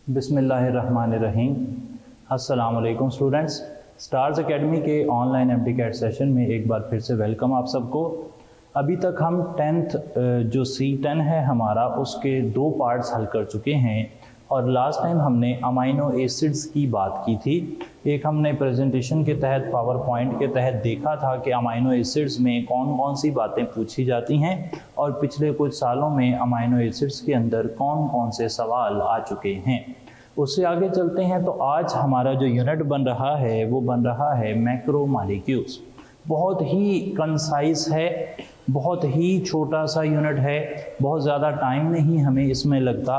बिस्मिल्लाहिर्रहमानिर्रहीम। अस्सलाम वालेकुम स्टूडेंट्स। स्टार्स एकेडमी के ऑनलाइन एमटीकैट सेशन में एक बार फिर से वेलकम आप सबको। अभी तक हम 10th जो C10 है हमारा उसके 2 पार्ट्स हल कर चुके हैं और लास्ट टाइम हमने अमाइनो एसिड्स की बात की थी। एक हमने प्रेजेंटेशन के तहत पावर पॉइंट के तहत देखा था कि अमाइनो एसिड्स में कौन कौन सी बातें पूछी जाती हैं और पिछले कुछ सालों में अमाइनो एसिड्स के अंदर कौन कौन से सवाल आ चुके हैं। उससे आगे चलते हैं तो आज हमारा जो यूनिट बन रहा है वो बन रहा है मैक्रोमॉलिक्यूल्स। बहुत ही कंसाइज है, बहुत ही छोटा सा यूनिट है, बहुत ज़्यादा टाइम नहीं हमें इसमें लगता।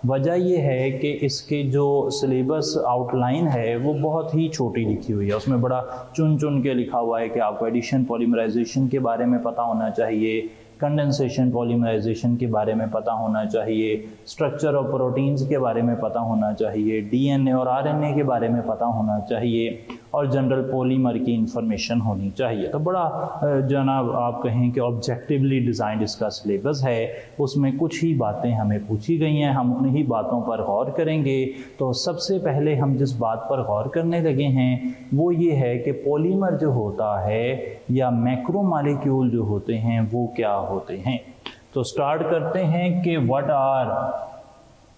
वजह ये है कि इसके जो सिलेबस आउटलाइन है वो बहुत ही छोटी लिखी हुई है। उसमें बड़ा चुन चुन के लिखा हुआ है कि आपको एडिशन पॉलीमराइजेशन के बारे में पता होना चाहिए, कंडेंसेशन पॉलीमराइजेशन के बारे में पता होना चाहिए, स्ट्रक्चर ऑफ प्रोटीन्स के बारे में पता होना चाहिए, डीएनए और आरएनए के बारे में पता होना चाहिए और जनरल पॉलीमर की इंफॉर्मेशन होनी चाहिए। तो बड़ा जनाब आप कहें कि ऑब्जेक्टिवली डिज़ाइंड इसका सिलेबस है। उसमें कुछ ही बातें हमें पूछी गई हैं, हम उन्हीं बातों पर गौर करेंगे। तो सबसे पहले हम जिस बात पर गौर करने लगे हैं वो ये है कि पॉलीमर जो होता है या मैक्रोमॉलिक्यूल जो होते हैं वो क्या होते हैं। तो स्टार्ट करते हैं कि व्हाट आर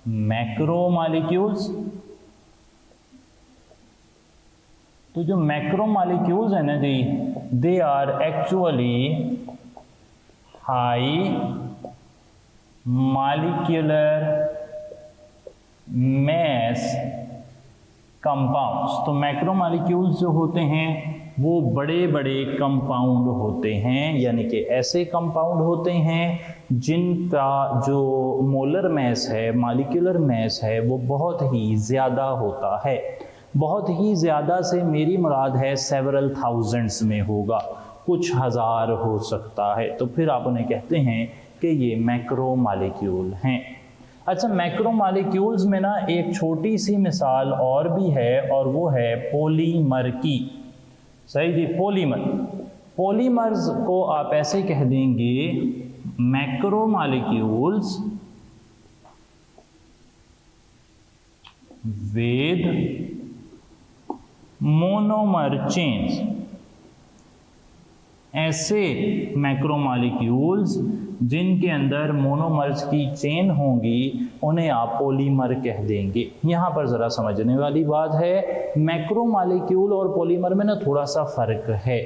मैक्रोमॉलिक्यूल्स। तो जो मैक्रोमॉलिक्यूल्स है ना जी, they are actually high molecular mass compounds. तो मैक्रोमॉलिक्यूल्स जो होते हैं वो बड़े बड़े कंपाउंड होते हैं, यानी कि ऐसे कंपाउंड होते हैं जिनका जो मोलर मास है, मॉलिक्यूलर मास है वो बहुत ही ज़्यादा होता है। बहुत ही ज़्यादा से मेरी मुराद है सेवरल थाउजेंड्स में होगा, कुछ हज़ार हो सकता है। तो फिर आप उन्हें कहते हैं कि ये मैक्रोमॉलिक्यूल हैं। अच्छा, मैक्रोमॉलिक्यूल्स में ना एक छोटी सी मिसाल और भी है और वो है पॉलीमर की। सही जी, पॉलीमर। पॉलीमर्स को आप ऐसे कह देंगे मैक्रोमॉलिक्यूल्स विद मोनोमर चेन्स। ऐसे मैक्रोमॉलिक्यूल्स जिनके अंदर मोनोमर्स की चेन होंगी उन्हें आप पॉलीमर कह देंगे। यहाँ पर ज़रा समझने वाली बात है, मैक्रोमॉलिक्यूल और पॉलीमर में ना थोड़ा सा फ़र्क है।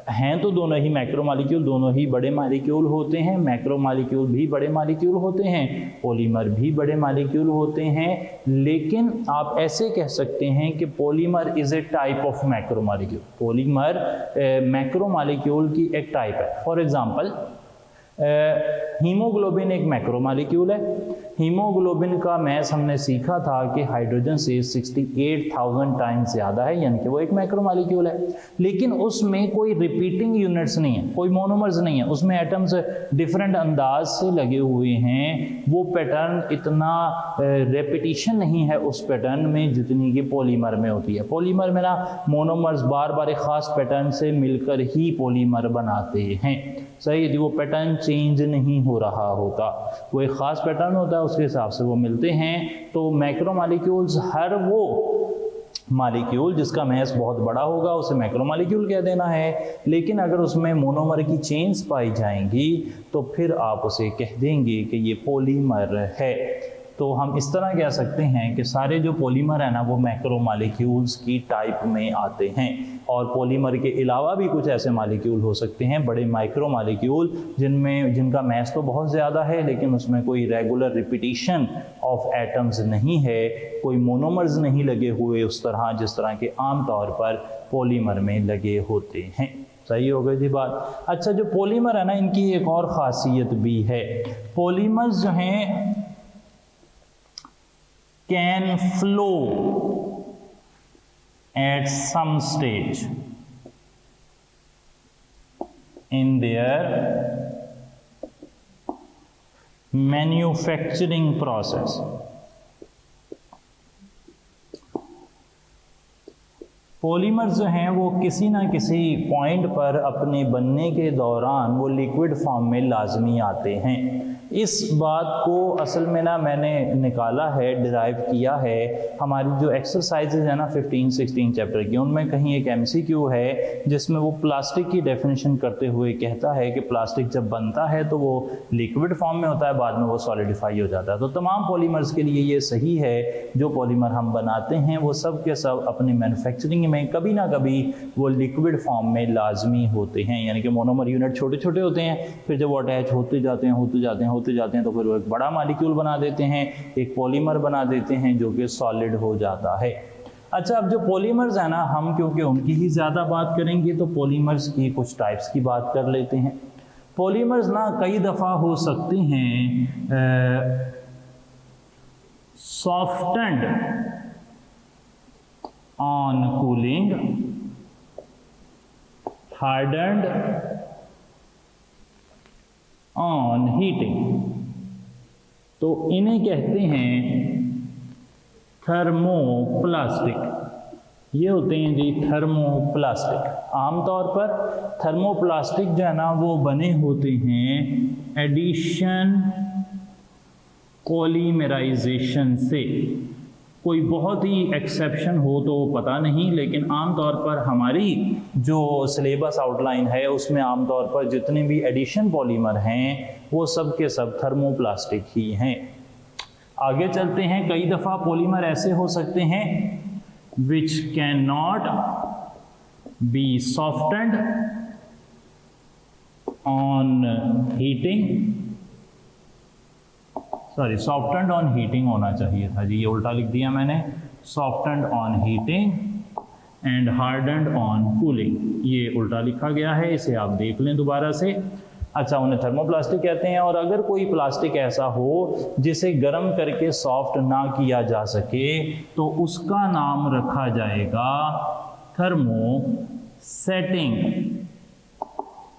हैं तो दोनों ही मैक्रोमॉलिक्यूल, दोनों ही बड़े मॉलिक्यूल होते हैं। मैक्रोमॉलिक्यूल भी बड़े मॉलिक्यूल होते हैं, पॉलीमर भी बड़े मॉलिक्यूल होते हैं। लेकिन आप ऐसे कह सकते हैं कि polymer is a type of macromolecule. Polymer macromolecule की एक टाइप है। फॉर एग्जांपल हीमोग्लोबिन एक मैक्रोमॉलिक्यूल है। हीमोग्लोबिन का मैस हमने सीखा था कि हाइड्रोजन से 68,000 टाइम्स ज़्यादा है, यानी कि वो एक मैक्रोमॉलिक्यूल है। लेकिन उसमें कोई रिपीटिंग यूनिट्स नहीं है, कोई मोनोमर्स नहीं है, उसमें एटम्स डिफरेंट अंदाज से लगे हुए हैं। वो पैटर्न इतना रेपिटिशन नहीं है उस पैटर्न में जितनी कि पॉलीमर में होती है। पॉलीमर में ना मोनोमर्स बार बार एक ख़ास पैटर्न से मिलकर ही पॉलीमर बनाते हैं। सही है जी, वो पैटर्न चेंज नहीं हो रहा होता, वो एक ख़ास पैटर्न होता है, उसके हिसाब से वो मिलते हैं। तो मैक्रोमॉलिक्यूल्स हर वो मॉलिक्यूल जिसका मैस बहुत बड़ा होगा उसे मैक्रोमॉलिक्यूल कह देना है। लेकिन अगर उसमें मोनोमर की चेन्स पाई जाएंगी तो फिर आप उसे कह देंगे कि ये पॉलीमर है। तो हम इस तरह कह सकते हैं कि सारे जो पॉलीमर है ना वो मैक्रोमॉलिक्यूल्स की टाइप में आते हैं। और पॉलीमर के अलावा भी कुछ ऐसे मॉलिक्यूल हो सकते हैं, बड़े माइक्रोमॉलिक्यूल, जिनका मैस तो बहुत ज़्यादा है लेकिन उसमें कोई रेगुलर रिपीटिशन ऑफ एटम्स नहीं है, कोई मोनोमर्स नहीं लगे हुए उस तरह जिस तरह के आम तौर पर पॉलीमर में लगे होते हैं। सही हो गई जी बात। अच्छा, जो पॉलीमर है ना इनकी एक और ख़ासियत भी है। पॉलीमर्स जो हैं can flow at some stage in their manufacturing process। Polymers जो हैं वो किसी ना किसी पॉइंट पर अपने बनने के दौरान वो लिक्विड फॉर्म में लाजमी आते हैं। इस बात को असल में ना मैंने निकाला है, डिराइव किया है हमारी जो एक्सरसाइजेज है ना 15-16 चैप्टर की, उनमें कहीं एक MCQ है जिसमें वो प्लास्टिक की डेफिनेशन करते हुए कहता है कि प्लास्टिक जब बनता है तो वो लिक्विड फॉर्म में होता है, बाद में वो सॉलिडिफाई हो जाता है। तो तमाम पॉलीमर्स के लिए ये सही है, जो पॉलीमर हम बनाते हैं वो सब के सब अपनी मैन्युफैक्चरिंग में कभी ना कभी वो लिक्विड फॉर्म में लाजमी होते हैं, यानी कि मोनोमर यूनिट छोटे छोटे होते हैं, फिर जब वो अटैच होते जाते हैं तो फिर वो एक बड़ा मॉलिक्यूल बना देते हैं, एक पॉलीमर बना देते हैं जो कि सॉलिड हो जाता है। अच्छा, अब जो पॉलीमर्स है ना, हम क्योंकि उनकी ही ज़्यादा बात करेंगे तो पॉलीमर्स की कुछ टाइप्स की बात कर लेते हैं। पॉलीमर्स ना कई दफ़ा हो सकते हैं softened on cooling, hardened on heating, तो इन्हें कहते हैं थर्मोप्लास्टिक। ये होते हैं जी थर्मोप्लास्टिक। आमतौर पर थर्मोप्लास्टिक जो है ना वो बने होते हैं एडिशन पॉलीमराइजेशन से। कोई बहुत ही एक्सेप्शन हो तो पता नहीं, लेकिन आमतौर पर हमारी जो सिलेबस आउटलाइन है उसमें आमतौर पर जितने भी एडिशन पॉलीमर हैं वो सब के सब थर्मोप्लास्टिक ही हैं। आगे चलते हैं। कई दफ़ा पॉलीमर ऐसे हो सकते हैं which can not be softened on heating, sorry softened on heating होना चाहिए था जी, ये उल्टा लिख दिया मैंने, softened on heating and hardened on cooling, ये उल्टा लिखा गया है, इसे आप देख लें दोबारा से। अच्छा, उन्हें थर्मोप्लास्टिक कहते हैं। और अगर कोई प्लास्टिक ऐसा हो जिसे गर्म करके सॉफ्ट ना किया जा सके तो उसका नाम रखा जाएगा थर्मोसेटिंग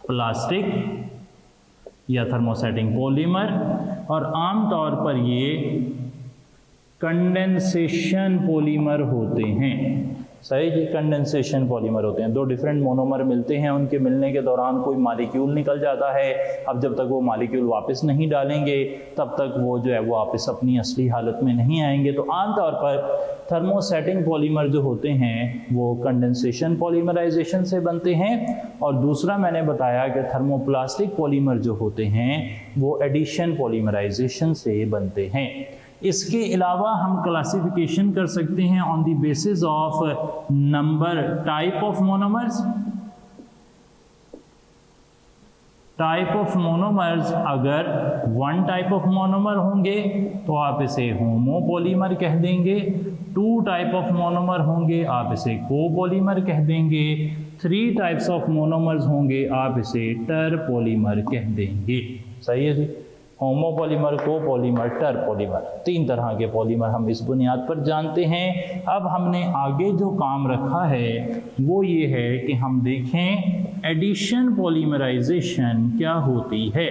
प्लास्टिक या थर्मोसेटिंग पॉलीमर। और आमतौर पर ये कंडेंसेशन पॉलीमर होते हैं। सही जी, कंडेंसेशन पॉलीमर होते हैं। दो डिफरेंट मोनोमर मिलते हैं, उनके मिलने के दौरान कोई मॉलिक्यूल निकल जाता है। अब जब तक वो मॉलिक्यूल वापस नहीं डालेंगे तब तक वो जो है वो वापस अपनी असली हालत में नहीं आएंगे। तो आमतौर पर थर्मोसेटिंग पॉलीमर जो होते हैं वो कंडेंसेशन पॉलीमराइजेशन से बनते हैं। और दूसरा मैंने बताया कि थर्मोप्लास्टिक पॉलीमर जो होते हैं वो एडिशन पॉलीमराइजेशन से बनते हैं। इसके अलावा हम क्लासिफिकेशन कर सकते हैं on the basis of number type of monomers. Type of monomers, अगर वन टाइप ऑफ मोनोमर होंगे तो आप इसे होमोपॉलीमर कह देंगे, टू टाइप ऑफ मोनोमर होंगे आप इसे कोपॉलीमर कह देंगे, थ्री टाइप्स ऑफ मोनोमर्स होंगे आप इसे टरपॉलीमर कह देंगे। सही है जी, होमोपॉलीमर, कोपॉलीमर, टरपॉलीमर, तीन तरह के पॉलीमर हम इस बुनियाद पर जानते हैं। अब हमने आगे जो काम रखा है वो ये है कि हम देखें एडिशन पॉलीमराइजेशन क्या होती है।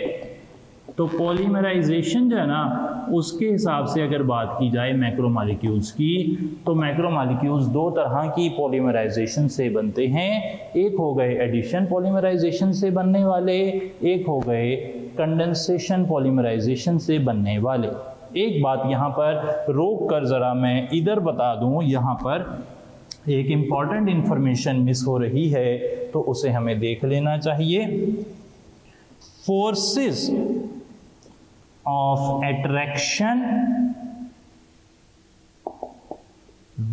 तो पॉलीमराइजेशन जो है ना उसके हिसाब से अगर बात की जाए मैक्रोमॉलिक्यूल्स की, तो मैक्रोमॉलिक्यूल्स दो तरह की पॉलीमराइजेशन से बनते हैं। एक हो गए एडिशन पॉलीमराइजेशन से बनने वाले, एक हो गए कंडेंसेशन पॉलीमराइजेशन से बनने वाले। एक बात यहाँ पर रोक कर ज़रा मैं इधर बता दूँ, यहाँ पर एक इम्पॉर्टेंट इंफॉर्मेशन मिस हो रही है तो उसे हमें देख लेना चाहिए। Forces of attraction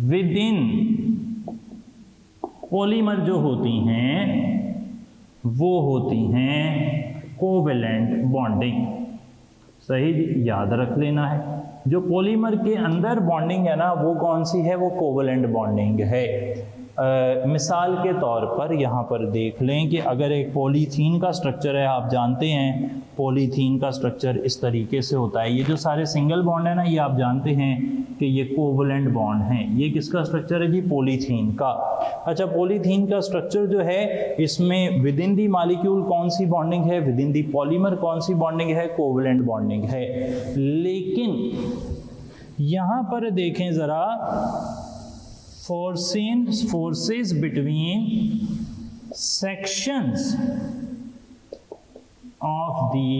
with in polymer जो होती हैं वो होती हैं कोवेलेंट बॉन्डिंग। सही, याद रख लेना है। जो पॉलीमर के अंदर बॉन्डिंग है ना वो कौन सी है, वो कोवेलेंट बॉन्डिंग है। मिसाल के तौर पर यहाँ पर देख लें कि अगर एक पॉलीथीन का स्ट्रक्चर है, आप जानते हैं पॉलीथीन का स्ट्रक्चर इस तरीके से होता है। ये जो सारे सिंगल बॉन्ड है ना, ये आप जानते हैं कि ये कोवेलेंट बॉन्ड हैं। ये किसका स्ट्रक्चर है जी, पॉलीथीन का। अच्छा, पॉलीथीन का स्ट्रक्चर जो है इसमें विद इन दी मॉलिक्यूल कौन सी बॉन्डिंग है, विद इन दी पॉलीमर कौन सी बॉन्डिंग है, कोवेलेंट बॉन्डिंग है। लेकिन यहाँ पर देखें ज़रा, forces between sections of the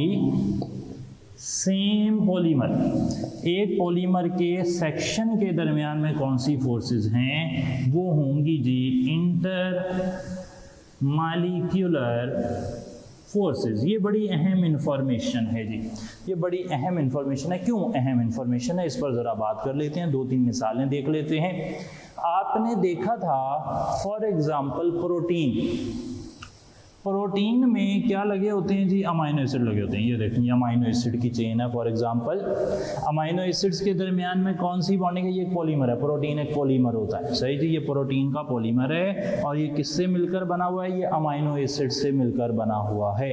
same polymer, एक पॉलीमर के सेक्शन के दरमियान में कौन सी फोर्सेस हैं, वो होंगी जी इंटर मॉलिक्यूलर फोर्सेस। ये बड़ी अहम इंफॉर्मेशन है जी, ये बड़ी अहम इंफॉर्मेशन है। क्यों अहम इंफॉर्मेशन है, इस पर ज़रा बात कर लेते हैं, 2-3 मिसालें देख लेते हैं। आपने देखा था फॉर एग्जांपल प्रोटीन में क्या लगे होते हैं जी, अमाइनो एसिड लगे होते हैं। ये देखें, ये अमाइनो एसिड की चेन है। फॉर एग्जांपल अमाइनो एसिड्स के दरमियान में कौन सी बॉन्डिंग है, ये एक पॉलीमर है। प्रोटीन एक पॉलीमर होता है, सही जी, ये प्रोटीन का पॉलीमर है और ये किससे मिलकर बना हुआ है, ये अमाइनो एसिड से मिलकर बना हुआ है।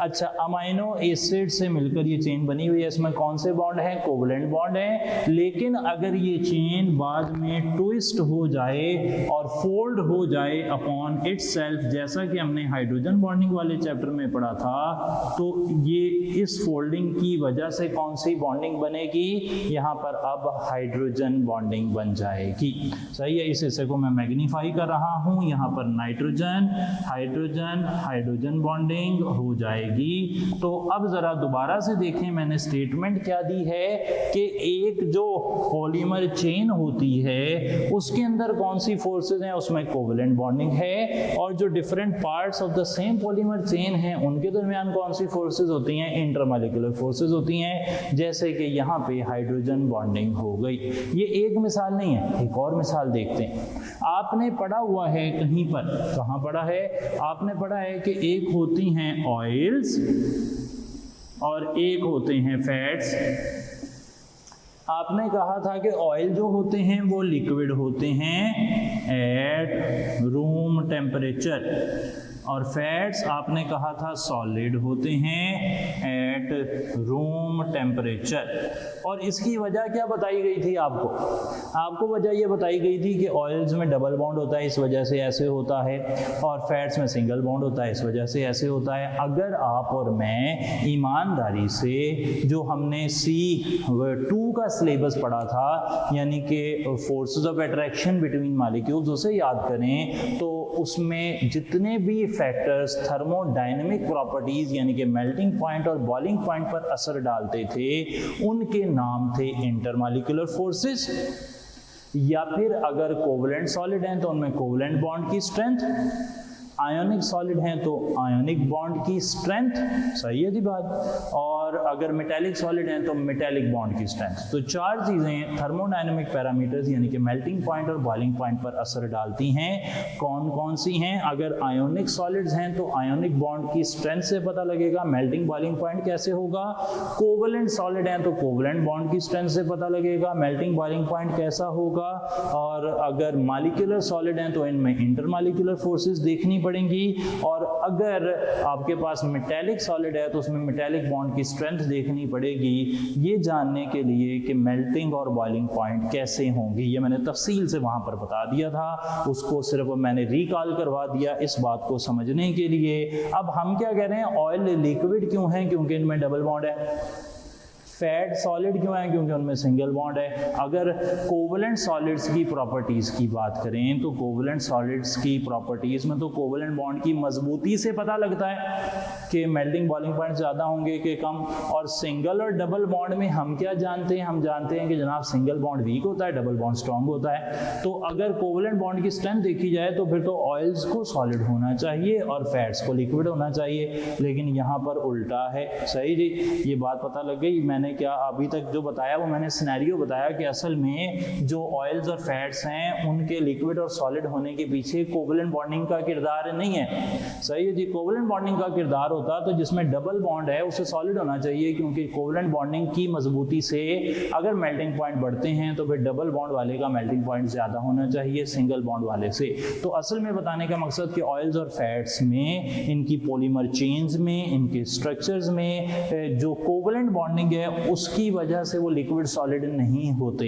अच्छा, अमाइनो एसिड से मिलकर ये चेन बनी हुई है, इसमें कौन से बॉन्ड है, कोवलेंट बॉन्ड है। लेकिन अगर ये चेन बाद में ट्विस्ट हो जाए और फोल्ड हो जाए अपॉन इटसेल्फ, जैसा कि हमने हाइड्रोजन बॉन्डिंग वाले चैप्टर में पढ़ा था, तो ये इस फोल्डिंग की वजह से कौन सी बॉन्डिंग बनेगी, यहाँ पर अब हाइड्रोजन बॉन्डिंग बन जाएगी। सही है, इस हिस्से को मैं मैग्नीफाई कर रहा हूँ, यहाँ पर नाइट्रोजन हाइड्रोजन हाइड्रोजन बॉन्डिंग हो जाएगी। तो अब जरा दोबारा से देखें, मैंने स्टेटमेंट क्या दी है कि एक जो पॉलीमर चेन होती है उसके अंदर कौन सी फोर्सेज हैं, उसमें कोवलेंट बॉन्डिंग है, और जो different parts of the same polymer chain है उनके दरमियान कौन सी फोर्सेज होती हैं, इंटरमॉलिक्यूलर फोर्सेज होती हैं, जैसे कि यहाँ पे हाइड्रोजन बॉन्डिंग हो गई। ये एक मिसाल नहीं है, एक और मिसाल देखते हैं। आपने पढ़ा हुआ है कहीं पर, कहाँ पढ़ा है, आपने पढ़ा है कि एक होती हैं ऑयल्स और एक होते हैं फैट्स। आपने कहा था कि ऑयल जो होते हैं वो लिक्विड होते हैं एट रूम टेम्परेचर, और फैट्स आपने कहा था सॉलिड होते हैं एट रूम टेम्परेचर। और इसकी वजह क्या बताई गई थी आपको वजह ये बताई गई थी कि ऑयल्स में डबल बॉन्ड होता है, इस वजह से ऐसे होता है, और फैट्स में सिंगल बॉन्ड होता है, इस वजह से ऐसे होता है। अगर आप और मैं ईमानदारी से जो हमने C2 का सिलेबस पढ़ा था, यानी कि forces of attraction between molecules, उसे याद करें तो उसमें जितने भी फैक्टर्स थर्मोडायनेमिक प्रॉपर्टीज यानी कि मेल्टिंग पॉइंट और बॉइलिंग पॉइंट पर असर डालते थे, उनके नाम थे इंटरमॉलिक्यूलर फोर्सेस। या फिर अगर कोवलेंट सॉलिड हैं तो उनमें कोवलेंट बॉन्ड की स्ट्रेंथ, आयोनिक सॉलिड हैं तो आयोनिक बॉन्ड की स्ट्रेंथ, सही है जी बात, और अगर मेटेलिक सॉलिड हैं तो मेटेलिक बॉन्ड की स्ट्रेंथ। तो 4 चीज़ें थर्मोडायनेमिक पैरामीटर्स यानी कि मेल्टिंग पॉइंट और बॉइलिंग पॉइंट पर असर डालती हैं। कौन कौन सी हैं, अगर आयोनिक सॉलिड्स हैं तो आयोनिक बॉन्ड की स्ट्रेंथ से पता लगेगा मेल्टिंग बॉइलिंग पॉइंट कैसे होगा। कोवलेंट सॉलिड हैं तो कोवलेंट बॉन्ड की स्ट्रेंथ से पता लगेगा मेल्टिंग बॉइलिंग पॉइंट कैसा होगा। और अगर मॉलिक्यूलर सॉलिड हैं तो इनमें इंटरमॉलिक्यूलर फोर्सेस देखनी पड़ेंगी। और अगर आपके पास मेटेलिक सॉलिड है तो उसमें मेटेलिक बॉन्ड की स्ट्रेंथ देखनी पड़ेगी, ये जानने के लिए कि मेल्टिंग और बॉइलिंग पॉइंट कैसे होंगी। ये मैंने तफसील से वहां पर बता दिया था, उसको सिर्फ मैंने रिकॉल करवा दिया इस बात को समझने के लिए। अब हम क्या कह रहे हैं, ऑयल लिक्विड क्यों है, क्योंकि इनमें डबल बॉन्ड है। फैट सॉलिड क्यों है, क्योंकि उनमें सिंगल बॉन्ड है। अगर कोवलेंट सॉलिड्स की प्रॉपर्टीज की बात करें तो कोवलेंट सॉलिड्स की प्रॉपर्टीज में तो कोवलेंट बॉन्ड की मजबूती से पता लगता है कि मेल्टिंग बॉइलिंग पॉइंट ज़्यादा होंगे कि कम। और सिंगल और डबल बॉन्ड में हम क्या जानते हैं, हम जानते हैं कि जनाब सिंगल बॉन्ड वीक होता है, डबल बॉन्ड स्ट्रांग होता है। तो अगर कोवलेंट बॉन्ड की स्ट्रेंथ देखी जाए तो फिर तो ऑयल्स को सॉलिड होना चाहिए और फैट्स को लिक्विड होना चाहिए, लेकिन यहाँ पर उल्टा है। सही जी, ये बात पता लग गई। मैंने क्या अभी तक जो बताया वो मैंने सिनेरियो बताया कि असल में जो ऑयल्स और फैट्स हैं उनके लिक्विड और सॉलिड होने के पीछे कोवलेंट बॉन्डिंग का किरदार नहीं है। सही है जी, कोवलेंट बॉन्डिंग का किरदार होता तो जिसमें डबल बॉन्ड है उसे सॉलिड होना चाहिए, क्योंकि कोवलेंट बॉन्डिंग की मजबूती से अगर मेल्टिंग पॉइंट बढ़ते हैं तो फिर डबल बॉन्ड वाले का मेल्टिंग पॉइंट ज्यादा होना चाहिए सिंगल बॉन्ड वाले से। तो असल में बताने का मकसद कि ऑयल्स और फैट्स में, इनकी पॉलीमर चेन्स में, इनके स्ट्रक्चर्स में जो कोवलेंट बॉन्डिंग है उसकी वजह से वो लिक्विड सॉलिड नहीं होते,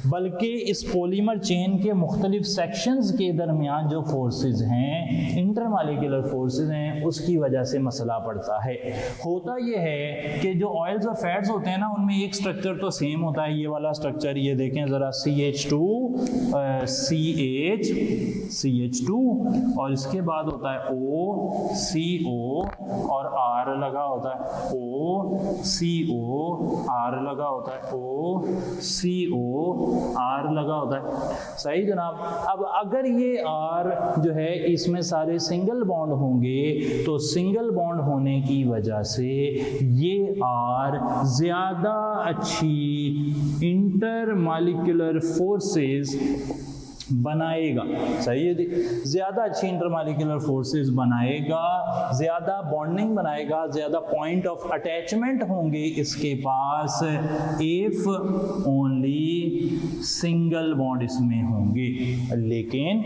बल्कि इस पॉलीमर चेन के मुख्तलिफ सेक्शंस के दरमियान जो फोर्सेस हैं, इंटरमॉलिक्यूलर फोर्सेस हैं, उसकी वजह से मसला पड़ता है। होता ये है कि जो ऑयल्स और फैट्स होते हैं ना, उनमें एक स्ट्रक्चर तो सेम होता है, ये वाला स्ट्रक्चर ये देखें ज़रा, CH2 CH2 और इसके बाद होता है OCO और R लगा होता है, OCO R लगा होता है, OCO R लगा होता है। सही जनाब। अब अगर ये R जो है इसमें सारे सिंगल बॉन्ड होंगे तो सिंगल बॉन्ड होने की वजह से ये R ज़्यादा अच्छी इंटरमॉलिक्यूलर फोर्सेस बनाएगा। सही है, ज़्यादा अच्छी इंटरमॉलिक्यूलर फोर्सेस बनाएगा, ज़्यादा बॉन्डिंग बनाएगा, ज़्यादा पॉइंट ऑफ अटैचमेंट होंगे इसके पास इफ ओनली सिंगल बॉन्ड इसमें होंगे। लेकिन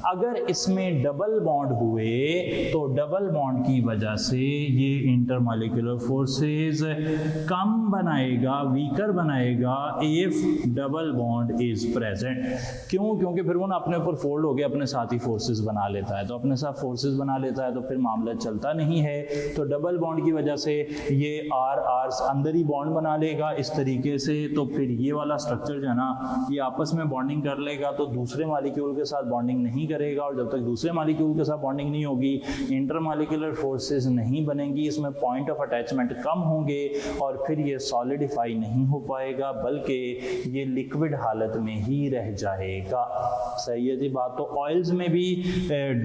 अगर इसमें डबल बॉन्ड हुए तो डबल बॉन्ड की वजह से ये इंटरमॉलिक्यूलर फोर्सेस कम बनाएगा, वीकर बनाएगा if double bond is present. क्यों? क्योंकि फिर वो ना अपने ऊपर फोल्ड हो गया, अपने साथ ही फोर्सेस बना लेता है, तो अपने साथ फोर्सेस बना लेता है तो फिर मामला चलता नहीं है। तो डबल बॉन्ड की वजह से ये आर अंदर ही बॉन्ड बना लेगा इस तरीके से, तो फिर ये वाला स्ट्रक्चर जो है ना, ये आपस में बॉन्डिंग कर लेगा तो दूसरे मालिक्यूल के साथ बॉन्डिंग नहीं करेगा, और जब तक दूसरे मालिक्यूल के साथ बॉन्डिंग नहीं होगी इंटरमॉलिक्यूलर फोर्सेस नहीं बनेंगी, इसमें पॉइंट ऑफ अटैचमेंट कम होंगे और फिर ये सॉलिडिफाई नहीं हो पाएगा, बल्कि ये लिक्विड हालत में ही रह जाएगा। सही है जी बात। तो ऑयल्स में भी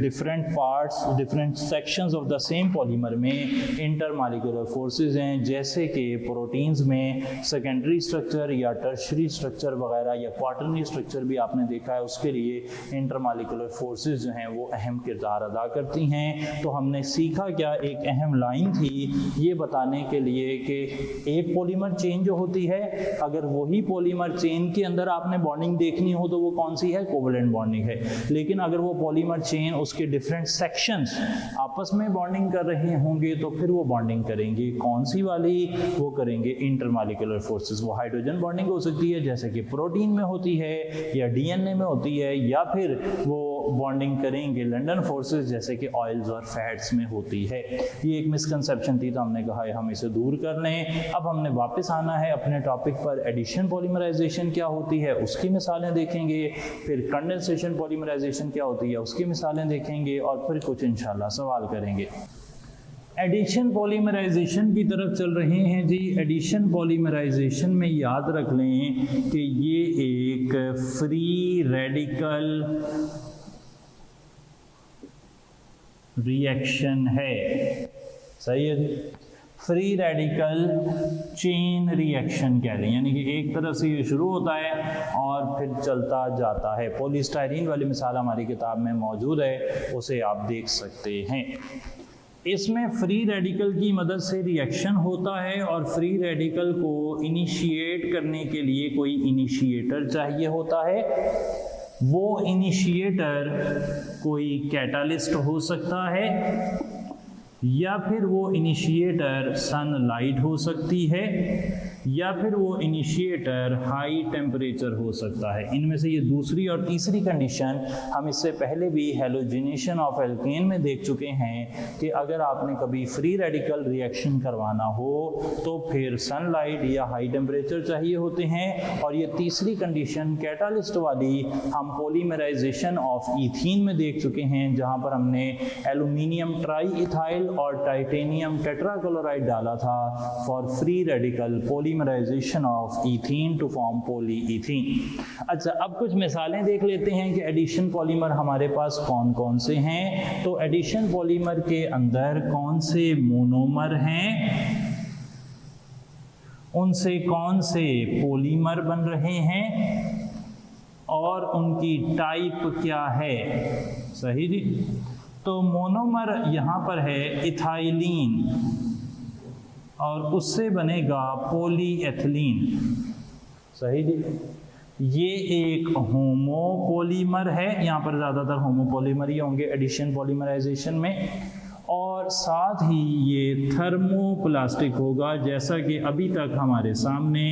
different parts, different sections of the same polymer में इंटरमॉलिक्यूलर फोर्सेस हैं, जैसे कि प्रोटीन्स में सेकेंडरी स्ट्रक्चर या टर्शरी स्ट्रक्चर वगैरह या क्वाटरनरी स्ट्रक्चर भी आपने देखा है, उसके लिए इंटरमॉलिक्यूलर फोर्सेस जो हैं वो अहम किरदार अदा करती हैं। तो हमने सीखा क्या, एक अहम लाइन थी ये बताने के लिए कि एक पॉलीमर चेन जो होती है, अगर वही पॉलीमर चेन के अंदर आपने बॉन्डिंग देखनी हो तो वो कौन सी है, कोवलेंट बॉन्डिंग है। लेकिन अगर वो पॉलीमर चेन उसके डिफरेंट सेक्शंस आपस में बॉन्डिंग कर रहे होंगे तो फिर वो बॉन्डिंग करेंगे कौन सी वाली, वो करेंगे इंटरमॉलिक्यूलर फोर्सेस। वो हाइड्रोजन बॉन्डिंग हो सकती है जैसे कि प्रोटीन में होती है या डीएनए में होती है, या फिर वो बॉन्डिंग करेंगे लंडन फोर्सेस जैसे कि ऑयल्स और फैट्स में होती है। ये एक मिसकंसेप्शन थी तो हमने कहा है हम इसे दूर कर लें। अब हमने वापस आना है अपने टॉपिक पर, एडिशन पॉलीमराइजेशन क्या होती है उसकी मिसालें देखेंगे, फिर कंडेंसेशन पॉलीमराइजेशन क्या होती है उसकी मिसालें देखेंगे, और फिर कुछ इंशाल्लाह सवाल करेंगे। एडिशन पॉलीमराइजेशन की तरफ चल रहे हैं जी। एडिशन पॉलीमराइजेशन में याद रख लें कि ये एक फ्री रेडिकल रिएक्शन है। सही है जी, फ्री रेडिकल चेन रिएक्शन कह रहे हैं, यानी कि एक तरफ से ये शुरू होता है और फिर चलता जाता है। पॉलीस्टाइरीन वाली मिसाल हमारी किताब में मौजूद है, उसे आप देख सकते हैं। इसमें फ्री रेडिकल की मदद से रिएक्शन होता है और फ्री रेडिकल को इनिशिएट करने के लिए कोई इनिशिएटर चाहिए होता है। वो इनिशिएटर कोई कैटालिस्ट हो सकता है या फिर वो इनिशिएटर सनलाइट हो सकती है या फिर वो इनिशिएटर हाई टेम्परेचर हो सकता है। इनमें से ये दूसरी और तीसरी कंडीशन हम इससे पहले भी हेलोजिनेशन ऑफ एल्केन में देख चुके हैं कि अगर आपने कभी फ्री रेडिकल रिएक्शन करवाना हो तो फिर सनलाइट या हाई टेम्परेचर चाहिए होते हैं। और ये तीसरी कंडीशन कैटालिस्ट वाली हम पॉलीमराइजेशन ऑफ ईथीन में देख चुके हैं, जहाँ पर हमने एल्यूमिनियम ट्राई इथाइल और टाइटेनियम टेट्राक्लोराइड डाला था for free radical polymerisation of ethene to form polyethene. अच्छा, अब कुछ मिसालें देख लेते हैं कि एडिशन पॉलीमर हमारे पास कौन कौन से हैं। तो एडिशन पॉलीमर के अंदर कौन से मोनोमर हैं, उनसे कौन से पॉलीमर बन रहे हैं और उनकी टाइप क्या है। सही जी। तो मोनोमर यहाँ पर है इथाइलिन और उससे बनेगा पॉलीएथिलीन। सही जी। ये एक होमोपॉलीमर है, यहाँ पर ज़्यादातर होमोपॉलीमर ही होंगे एडिशन पॉलीमराइजेशन में। और साथ ही ये थर्मोप्लास्टिक होगा, जैसा कि अभी तक हमारे सामने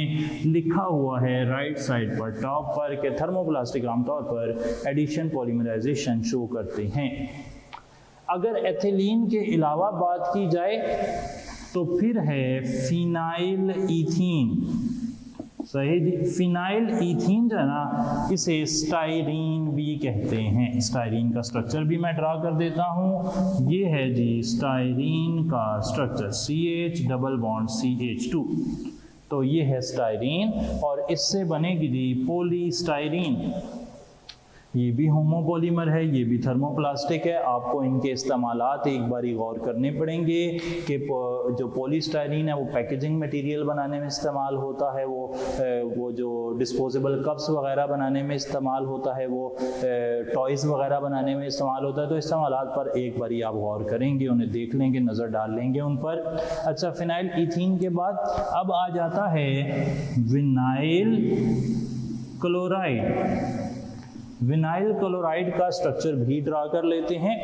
लिखा हुआ है राइट साइड पर टॉप पर कि थर्मोप्लास्टिक आमतौर पर एडिशन पॉलीमराइजेशन शो करते हैं। अगर एथिलीन के अलावा बात की जाए तो फिर है फिनाइल ईथीन। सही जी, फिनाइल ईथीन जो है ना, इसे स्टाइरीन भी कहते हैं। स्टाइरीन का स्ट्रक्चर भी मैं ड्रा कर देता हूँ। ये है जी स्टाइरीन का structure, CH double bond CH2। तो ये है स्टाइरीन और इससे बनेगी जी पॉलीस्टाइरीन। ये भी होमोपॉलीमर है, ये भी थर्मोप्लास्टिक है। आपको इनके इस्तेमालात एक बारी गौर करने पड़ेंगे कि जो पॉलीस्टाइरीन है वो पैकेजिंग मटेरियल बनाने में इस्तेमाल होता है, वो जो डिस्पोजेबल कप्स वगैरह बनाने में इस्तेमाल होता है, वो टॉयज़ वगैरह बनाने में इस्तेमाल होता है। तो इस्तेमालात पर एक बारी आप गौर करेंगे, उन्हें देख लेंगे, नज़र डाल लेंगे उन पर। अच्छा, फिनाइल ईथीन के बाद अब आ जाता है विनाइल क्लोराइड। विनाइल क्लोराइड का स्ट्रक्चर भी ड्रा कर लेते हैं।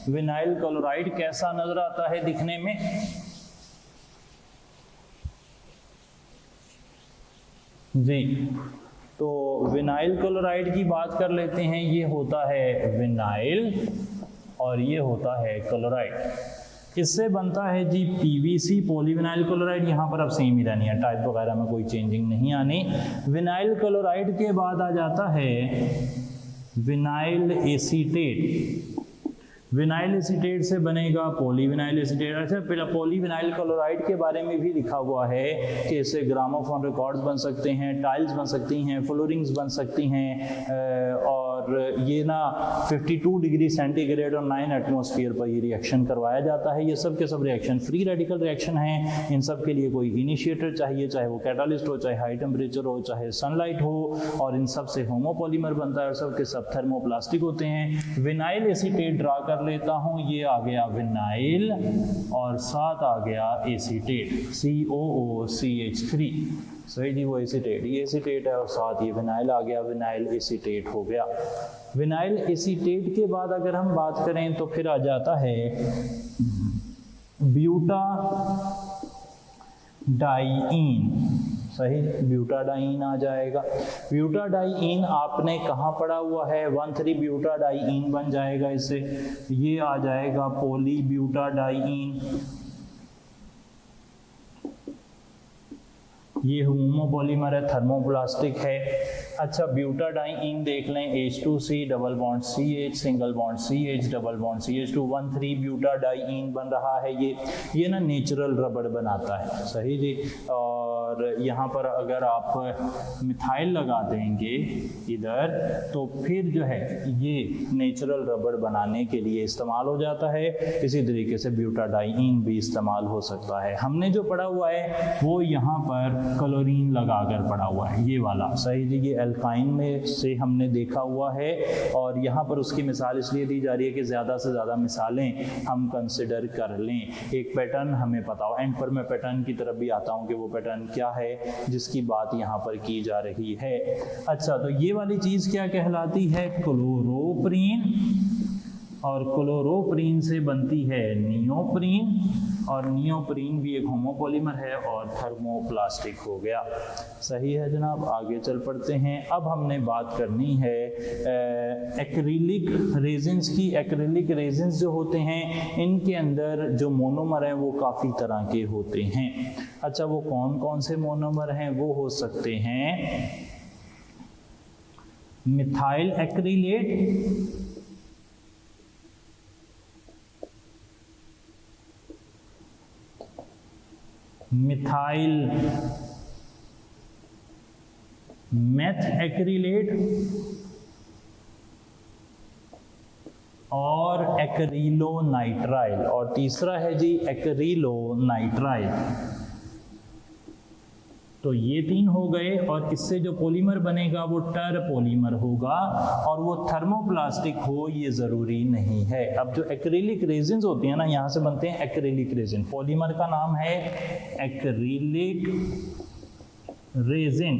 विनाइल क्लोराइड कैसा नजर आता है दिखने में? जी, तो विनाइल क्लोराइड की बात कर लेते हैं। ये होता है विनाइल और ये होता है क्लोराइड। इससे बनता है जी PVC पॉलीविनाइल क्लोराइड। यहाँ पर अब सेम ही रहनी है, टाइप वगैरह में कोई चेंजिंग नहीं आनी। विनाइल क्लोराइड के बाद आ जाता है विनाइल एसीटेट। विनाइल एसीटेट से बनेगा पॉलीविनाइल एसीटेट। अच्छा, पहले पॉलीविनाइल क्लोराइड के बारे में भी लिखा हुआ है कि इससे ग्रामोफोन रिकॉर्ड्स बन सकते हैं, टाइल्स बन सकती हैं, फ्लोरिंग्स बन सकती हैं, और ये ना 52 डिग्री सेंटीग्रेड और 9 एटमॉस्फेयर पर ये रिएक्शन करवाया जाता है। ये सब के सब रिएक्शन फ्री रेडिकल रिएक्शन हैं। इन सब के लिए कोई इनिशिएटर चाहिए, चाहे वो कैटालिस्ट हो, चाहे हाई टेम्परेचर हो, चाहे सनलाइट हो, और इन सब से होमोपॉलीमर बनता है और सब के सब थर्मोप्लास्टिक होते हैं। विनाइल एसीटेट ड्रा कर लेता हूँ। ये आ गया विनाइल और साथ आ गया एसीटेट COOCH3। सही जी, वो एसीटेट, ये एसीटेट है और साथ ये विनाइल आ गया, विनाइल एसीटेट हो गया। विनाइल एसीटेट के बाद अगर हम बात करें तो फिर आ जाता है ब्यूटाडाईन। सही, ब्यूटाडाईन आ जाएगा। ब्यूटाडाईन आपने कहाँ पढ़ा हुआ है? 1,3 ब्यूटाडाईन बन जाएगा इससे। ये आ जाएगा पॉलीब्यूटाडाईन। ये होमोपॉलीमर है, थर्मोप्लास्टिक है। अच्छा, ब्यूटाडाईन देख लें, H2C double bond CH single bond CH double bond CH2 1,3 butadiene बन रहा है। ये ना नेचुरल रबड़ बनाता है। सही जी, और यहाँ पर अगर आप मिथाइल लगा देंगे इधर तो फिर जो है ये नेचुरल रबड़ बनाने के लिए इस्तेमाल हो जाता है। इसी तरीके से ब्यूटाडाईन भी इस्तेमाल हो सकता है। हमने जो पढ़ा हुआ है वो यहाँ पर क्लोरीन लगाकर पढ़ा हुआ है, ये वाला। सही जी, ये एल्काइन में से हमने देखा हुआ है और यहाँ पर उसकी मिसाल इसलिए दी जा रही है कि ज़्यादा से ज़्यादा मिसालें हम कंसिडर कर लें, एक पैटर्न हमें पता हो। एंड पर मैं पैटर्न की तरफ भी आता हूँ कि वो पैटर्न क्या है जिसकी बात यहाँ पर की जा रही है। अच्छा, तो ये वाली चीज़ क्या कहलाती है? क्लोरोप्रीन, और क्लोरोप्रीन से बनती है नियोप्रीन, और नियोप्रीन भी एक होमोपॉलीमर है और थर्मोप्लास्टिक हो गया। सही है जनाब, आगे चल पड़ते हैं। अब हमने बात करनी है एक्रिलिक रेजिन्स की। एक्रिलिक रेजिन्स जो होते हैं इनके अंदर जो मोनोमर हैं वो काफ़ी तरह के होते हैं। अच्छा, वो कौन कौन से मोनोमर हैं? वो हो सकते हैं methyl acrylate, methyl methacrylate और एक्रिलोनाइट्राइल, और तीसरा है जी एक्रिलोनाइट्राइल। तो ये तीन हो गए, और इससे जो पॉलीमर बनेगा वो टर पॉलीमर होगा, और वो थर्मोप्लास्टिक हो ये ज़रूरी नहीं है। अब जो एक्रिलिक रेजिन्स होती हैं ना, यहाँ से बनते हैं एक्रिलिक रेजिन। पॉलीमर का नाम है एक्रिलिक रेजिन।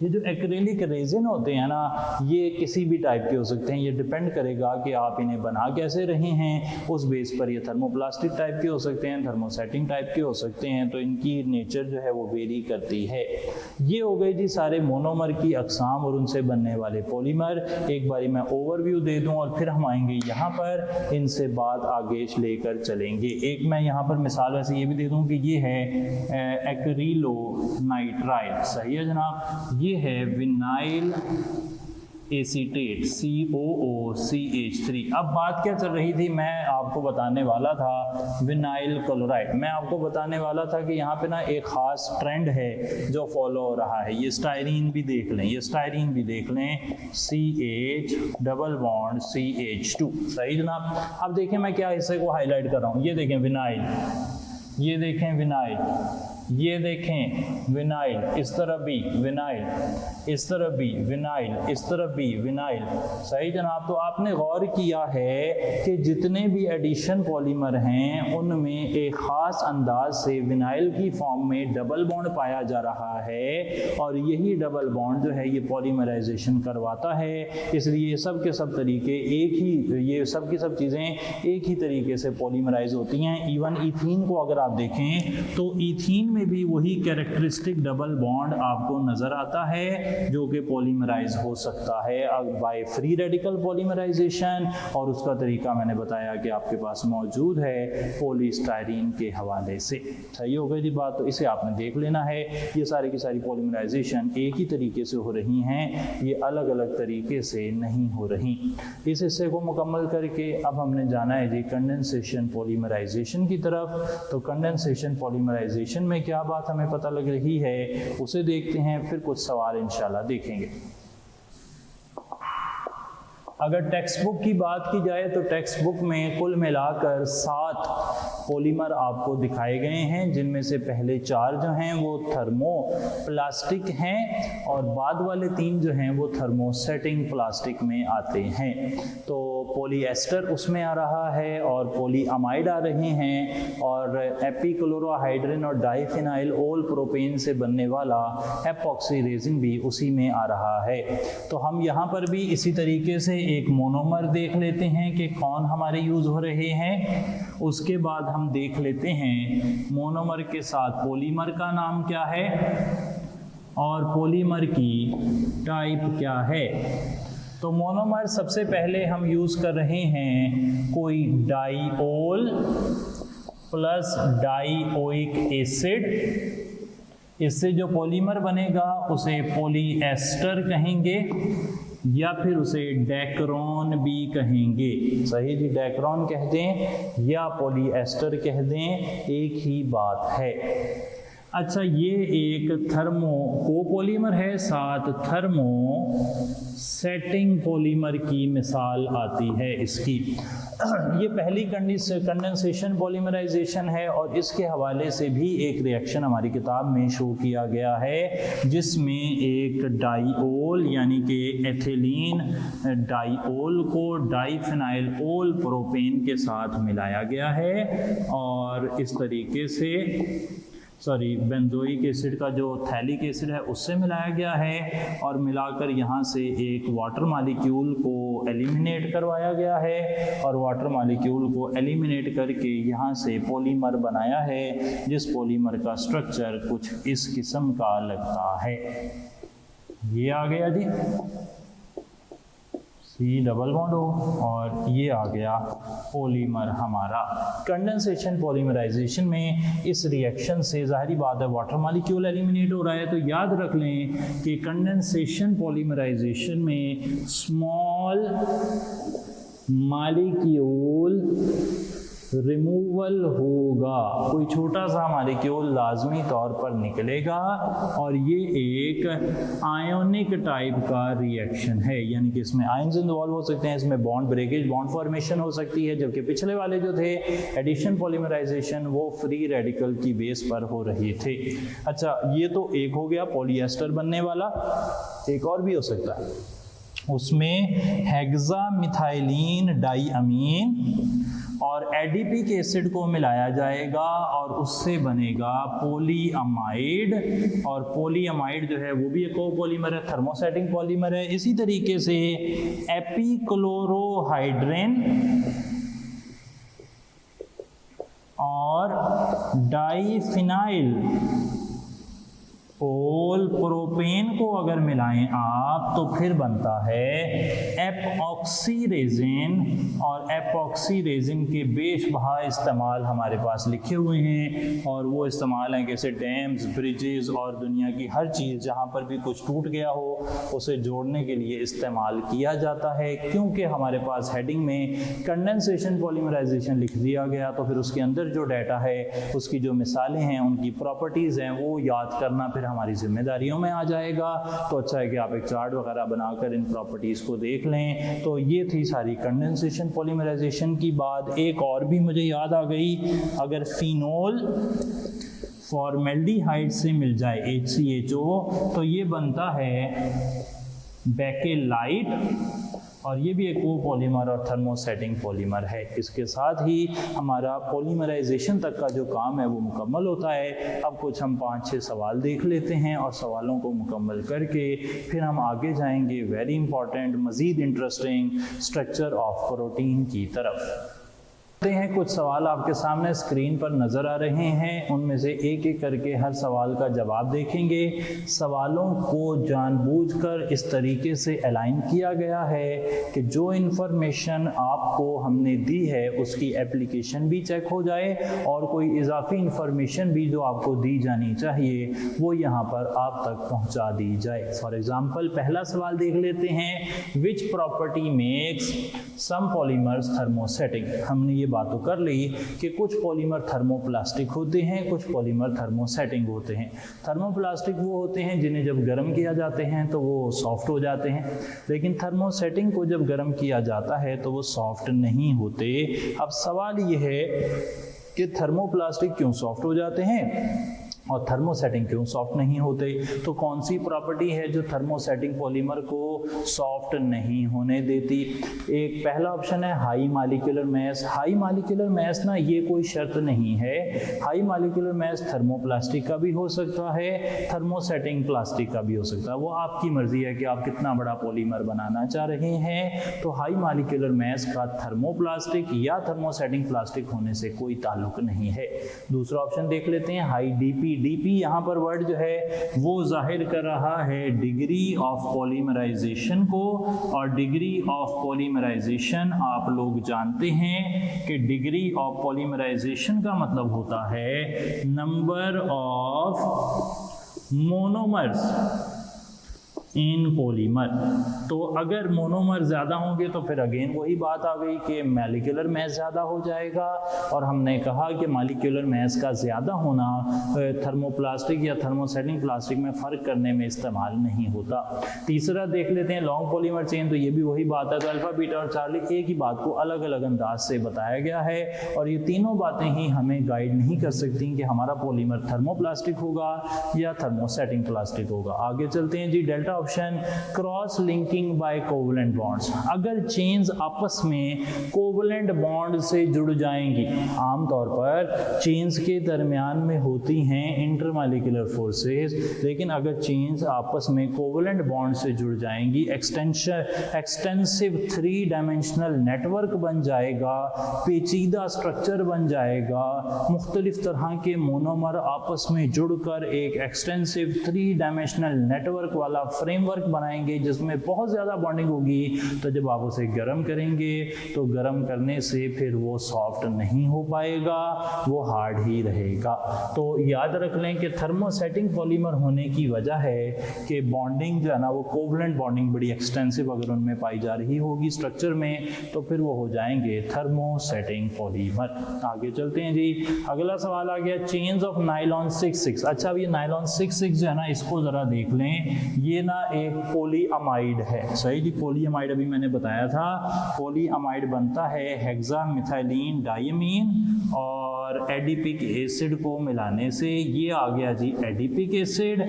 ये जो एक्रेलिक रेजिन होते हैं ना, ये किसी भी टाइप के हो सकते हैं, ये डिपेंड करेगा कि आप इन्हें बना कैसे रहे हैं, उस बेस पर ये थर्मोप्लास्टिक टाइप के हो सकते हैं, थर्मोसेटिंग टाइप के हो सकते हैं, तो इनकी नेचर जो है वो वेरी करती है। ये हो गए जी सारे मोनोमर की अकसाम और उनसे बनने वाले पॉलीमर। एक बारी मैं ओवरव्यू दे दूं और फिर हम आएंगे यहाँ पर, इनसे बात आगे लेकर चलेंगे। एक मैं यहाँ पर मिसाल वैसे ये भी दे दूं कि ये है एक्रिलो नाइट्राइल, सही है जनाब, ये है विनाइल एसीटेट COOCH3। अब बात क्या चल रही थी, मैं आपको बताने वाला था विनाइल क्लोराइड, मैं आपको बताने वाला था कि यहाँ पे ना एक ख़ास ट्रेंड है जो फॉलो हो रहा है। ये स्टायरीन भी देख लें, ये स्टायरीन भी देख लें, CH डबल बॉन्ड CH2, सही जनाब। अब देखें मैं क्या हिस्से को हाईलाइट कर रहा हूँ, ये देखें विनाइल, ये देखें विनाइल, ये देखें विनाइल, इस तरफ भी विनाइल, इस तरफ भी विनाइल, इस तरफ भी विनाइल, सही जनाब। तो आपने गौर किया है कि जितने भी एडिशन पॉलीमर हैं उनमें एक ख़ास अंदाज से विनाइल की फॉर्म में डबल बॉन्ड पाया जा रहा है, और यही डबल बॉन्ड जो है ये पॉलीमराइजेशन करवाता है। इसलिए ये सब के सब तरीके एक ही, ये सब की सब चीज़ें एक ही तरीके से पॉलीमराइज होती हैं। इवन ईथीन को अगर आप देखें तो ईथीन में भी वही कैरेक्टरिस्टिक डबल बॉन्ड आपको नजर आता है जो कि पॉलीमराइज हो सकता है बाय फ्री रेडिकल पॉलीमराइजेशन, और उसका तरीका मैंने बताया कि आपके पास मौजूद है पॉलीस्टायरीन के हवाले से। सही हो गई जी बात, तो इसे आपने देख लेना है। ये सारी की सारी पॉलीमराइजेशन एक ही तरीके से हो रही हैं, ये अलग अलग तरीके से नहीं हो रही। इस हिस्से को मुकम्मल करके अब हमने जाना है जी कंडेंसेशन पॉलीमराइजेशन की तरफ। तो कंडेंसेशन पॉलीमराइजेशन में क्या बात हमें पता लग रही है उसे देखते हैं, फिर कुछ सवाल इंशाल्लाह देखेंगे। अगर टेक्स्ट बुक की बात की जाए तो टेक्स्ट बुक में कुल मिलाकर 7 पॉलीमर आपको दिखाए गए हैं, जिनमें से पहले 4 जो हैं वो थर्मोप्लास्टिक हैं और बाद वाले 3 जो हैं वो थर्मोसेटिंग प्लास्टिक में आते हैं। तो पॉलीएस्टर उसमें आ रहा है और पॉलीअमाइड आ रहे हैं, और एपीक्लोरोहाइड्रिन और डाइफिनाइल ओल प्रोपेन से बनने वाला एपॉक्सी रेजिन भी उसी में आ रहा है। तो हम यहाँ पर भी इसी तरीके से एक मोनोमर देख लेते हैं कि कौन हमारे यूज़ हो रहे हैं। उसके बाद हम देख लेते हैं मोनोमर के साथ पॉलीमर का नाम क्या है और पॉलीमर की टाइप क्या है। तो मोनोमर सबसे पहले हम यूज़ कर रहे हैं कोई डाईओल प्लस डाईओइक एसिड, इससे जो पॉलीमर बनेगा उसे पॉलीएस्टर कहेंगे या फिर उसे डेक्रोन भी कहेंगे। सही जी, डेक्रोन कह दें या पॉलीएस्टर कह दें, एक ही बात है। अच्छा, ये एक थर्मो कोपॉलीमर है, साथ थर्मो सेटिंग पॉलीमर की मिसाल आती है इसकी। ये पहली कंडेंसेशन पॉलीमराइजेशन है और इसके हवाले से भी एक रिएक्शन हमारी किताब में शो किया गया है, जिसमें एक डाईओल यानी कि एथिलीन डाईओल को डाइफिनाइल ओल प्रोपेन के साथ मिलाया गया है, और इस तरीके से बेंजोइक एसिड का जो थैलिक एसिड है उससे मिलाया गया है, और मिलाकर यहाँ से एक वाटर मॉलिक्यूल को एलिमिनेट करवाया गया है, और वाटर मॉलिक्यूल को एलिमिनेट करके यहाँ से पॉलीमर बनाया है, जिस पॉलीमर का स्ट्रक्चर कुछ इस किस्म का लगता है। ये आ गया जी C डबल बॉन्ड O, और ये आ गया पॉलीमर हमारा। कंडेंसेशन पॉलीमराइजेशन में इस रिएक्शन से ज़ाहिरी बात है वाटर मॉलिक्यूल एलिमिनेट हो रहा है, तो याद रख लें कि कंडेंसेशन पॉलीमराइजेशन में स्मॉल मॉलिक्यूल रिमूवल होगा, कोई छोटा सा मॉलिक्यूल लाजमी तौर पर निकलेगा, और ये एक आयोनिक टाइप का रिएक्शन है, यानी कि इसमें आयंस इन्वॉल्व हो सकते हैं, इसमें बॉन्ड ब्रेकेज बॉन्ड फॉर्मेशन हो सकती है, जबकि पिछले वाले जो थे एडिशन पॉलीमराइजेशन वो फ्री रेडिकल की बेस पर हो रहे थे। अच्छा, ये तो एक हो गया पॉलीएस्टर बनने वाला, एक और भी हो सकता है, उसमें हेक्सामिथाइलिन डाईअमीन और एडिपिक एसिड को मिलाया जाएगा और उससे बनेगा पॉलीअमाइड, और पॉलीअमाइड जो है वो भी एक कोपॉलीमर है, थर्मोसेटिंग पॉलीमर है। इसी तरीके से एपिक्लोरोहाइड्रेन और डाइफिनाइल पोल प्रोपेन को अगर मिलाएं आप तो फिर बनता है एपॉक्सी रेजिन, और एपॉक्सी रेजिन के बेशबहा इस्तेमाल हमारे पास लिखे हुए हैं, और वो इस्तेमाल हैं जैसे डैम्स, ब्रिजेस और दुनिया की हर चीज़ जहाँ पर भी कुछ टूट गया हो उसे जोड़ने के लिए इस्तेमाल किया जाता है। क्योंकि हमारे पास हेडिंग में कंडेंसेशन पॉलीमराइजेशन लिख दिया गया तो फिर उसके अंदर जो डाटा है उसकी जो मिसालें हैं उनकी प्रॉपर्टीज़ हैं वो याद करना फिर हमारी जिम्मेदारियों में आ जाएगा। तो अच्छा है कि आप एक चार्ट वगैरह बनाकर इन प्रॉपर्टीज़ को देख लें। तो ये थी सारी कंडेंसेशन पॉलीमराइजेशन की बात। एक और भी मुझे याद आ गई, अगर फिनोल फॉर्मेल्डिहाइड से मिल जाए HCHO तो ये बनता है बेकेलाइट, और ये भी एक कोपॉलीमर और थर्मोसेटिंग पॉलीमर है। इसके साथ ही हमारा पॉलीमराइजेशन तक का जो काम है वो मुकम्मल होता है। अब कुछ हम 5-6 सवाल देख लेते हैं और सवालों को मुकम्मल करके फिर हम आगे जाएंगे वेरी इंपॉर्टेंट मज़ीद इंटरेस्टिंग स्ट्रक्चर ऑफ प्रोटीन की तरफ। हैं कुछ सवाल आपके सामने स्क्रीन पर नज़र आ रहे हैं, उनमें से एक एक करके हर सवाल का जवाब देखेंगे। सवालों को जानबूझकर इस तरीके से अलाइन किया गया है कि जो इन्फॉर्मेशन आपको हमने दी है उसकी एप्लीकेशन भी चेक हो जाए और कोई इजाफी इन्फॉर्मेशन भी जो आपको दी जानी चाहिए वो यहाँ पर आप तक पहुँचा दी जाए। फॉर एग्ज़ाम्पल पहला सवाल देख लेते हैं, which property makes some polymers thermosetting. हमने ये बात तो कर ली कि कुछ पॉलीमर थर्मोप्लास्टिक होते हैं, कुछ पॉलीमर थर्मोसेटिंग होते हैं। थर्मोप्लास्टिक वो होते हैं जिन्हें जब गर्म किया जाते हैं तो वो सॉफ्ट हो जाते हैं, लेकिन थर्मोसेटिंग को जब गर्म किया जाता है तो वो सॉफ्ट नहीं होते। अब सवाल ये है कि थर्मोप्लास्टिक क्यों सॉफ्ट हो जाते हैं और थर्मोसेटिंग क्यों सॉफ्ट नहीं होते। तो कौन सी प्रॉपर्टी है जो थर्मोसेटिंग पॉलीमर को सॉफ्ट नहीं होने देती। एक पहला ऑप्शन है हाई मॉलिक्यूलर मास। हाई मॉलिक्यूलर मास ना ये कोई शर्त नहीं है, हाई मॉलिक्यूलर मास थर्मोप्लास्टिक का भी हो सकता है, थर्मोसेटिंग प्लास्टिक का भी हो सकता है, वो आपकी मर्जी है कि आप कितना बड़ा पॉलीमर बनाना चाह रहे हैं। तो हाई मॉलिक्यूलर मास का थर्मोप्लास्टिक या थर्मोसेटिंग प्लास्टिक होने से कोई ताल्लुक नहीं है। दूसरा ऑप्शन देख लेते हैं हाई डीपी। डीपी यहाँ पर वर्ड जो है वो जाहिर कर रहा है डिग्री ऑफ पॉलीमराइजेशन को, और डिग्री ऑफ पॉलीमराइजेशन आप लोग जानते हैं कि डिग्री ऑफ पॉलीमराइजेशन का मतलब होता है number of monomers in polymer. तो अगर मोनोमर ज़्यादा होंगे तो फिर अगेन वही बात आ गई कि मॉलिक्यूलर मास ज़्यादा हो जाएगा, और हमने कहा कि मॉलिक्यूलर मास का ज़्यादा होना थर्मोप्लास्टिक या थर्मोसेटिंग प्लास्टिक में फ़र्क करने में इस्तेमाल नहीं होता। तीसरा देख लेते हैं लॉन्ग पॉलीमर चेन। तो ये भी वही बात है, तो अल्फ़ा बीटा और चार्ली एक ही बात को अलग अलग अंदाज से बताया गया है, और ये तीनों बातें ही हमें गाइड नहीं कर सकती कि हमारा पॉलीमर थर्मोप्लास्टिक होगा या थर्मोसेटिंग प्लास्टिक होगा। आगे चलते हैं जी। Delta option cross linking by covalent bonds. अगर चेन्स आपस में कोवलेंट बॉन्ड से जुड़ जाएंगी, आमतौर पर चेन्स के दरमियान में होती हैं इंटरमॉलिक्यूलर फोर्सेस, लेकिन अगर चेन्स आपस में कोवलेंट बॉन्ड से जुड़ जाएंगी एक्सटेंसिव 3 डायमेंशनल नेटवर्क बन जाएगा, पेचीदा स्ट्रक्चर बन जाएगा, मुख्तलिफ तरह के मोनोमर आपस में जुड़कर एक एक्सटेंसिव 3 डायमेंशनल नेटवर्क वाला फ्रेमवर्क बनाएंगे जिसमें बहुत ज़्यादा बॉन्डिंग होगी। तो जब आप उसे गर्म करेंगे तो गर्म करने से फिर वो सॉफ्ट नहीं हो पाएगा, वो हार्ड ही रहेगा। तो याद रख लें कि थर्मोसेटिंग पॉलीमर होने की वजह है कि बॉन्डिंग जो है ना वो कोवलेंट बॉन्डिंग बड़ी एक्सटेंसिव अगर उनमें पाई जा रही होगी स्ट्रक्चर में तो फिर वो हो जाएंगे थर्मोसेटिंग पॉलीमर। आगे चलते हैं जी। अगला सवाल आ गया चेन्स ऑफ नायलॉन 6,6। अच्छा अब ये नायलॉन 6,6 जो है ना इसको ज़रा देख लें, ये ना एक पॉलीअमाइड है। सही जी, पॉलीअमाइड अभी मैंने बताया था। पॉलीअमाइड बनता है हेक्सामिथाइलिन डायमीन और एडिपिक एसिड को मिलाने से। ये आ गया जी एडिपिक एसिड,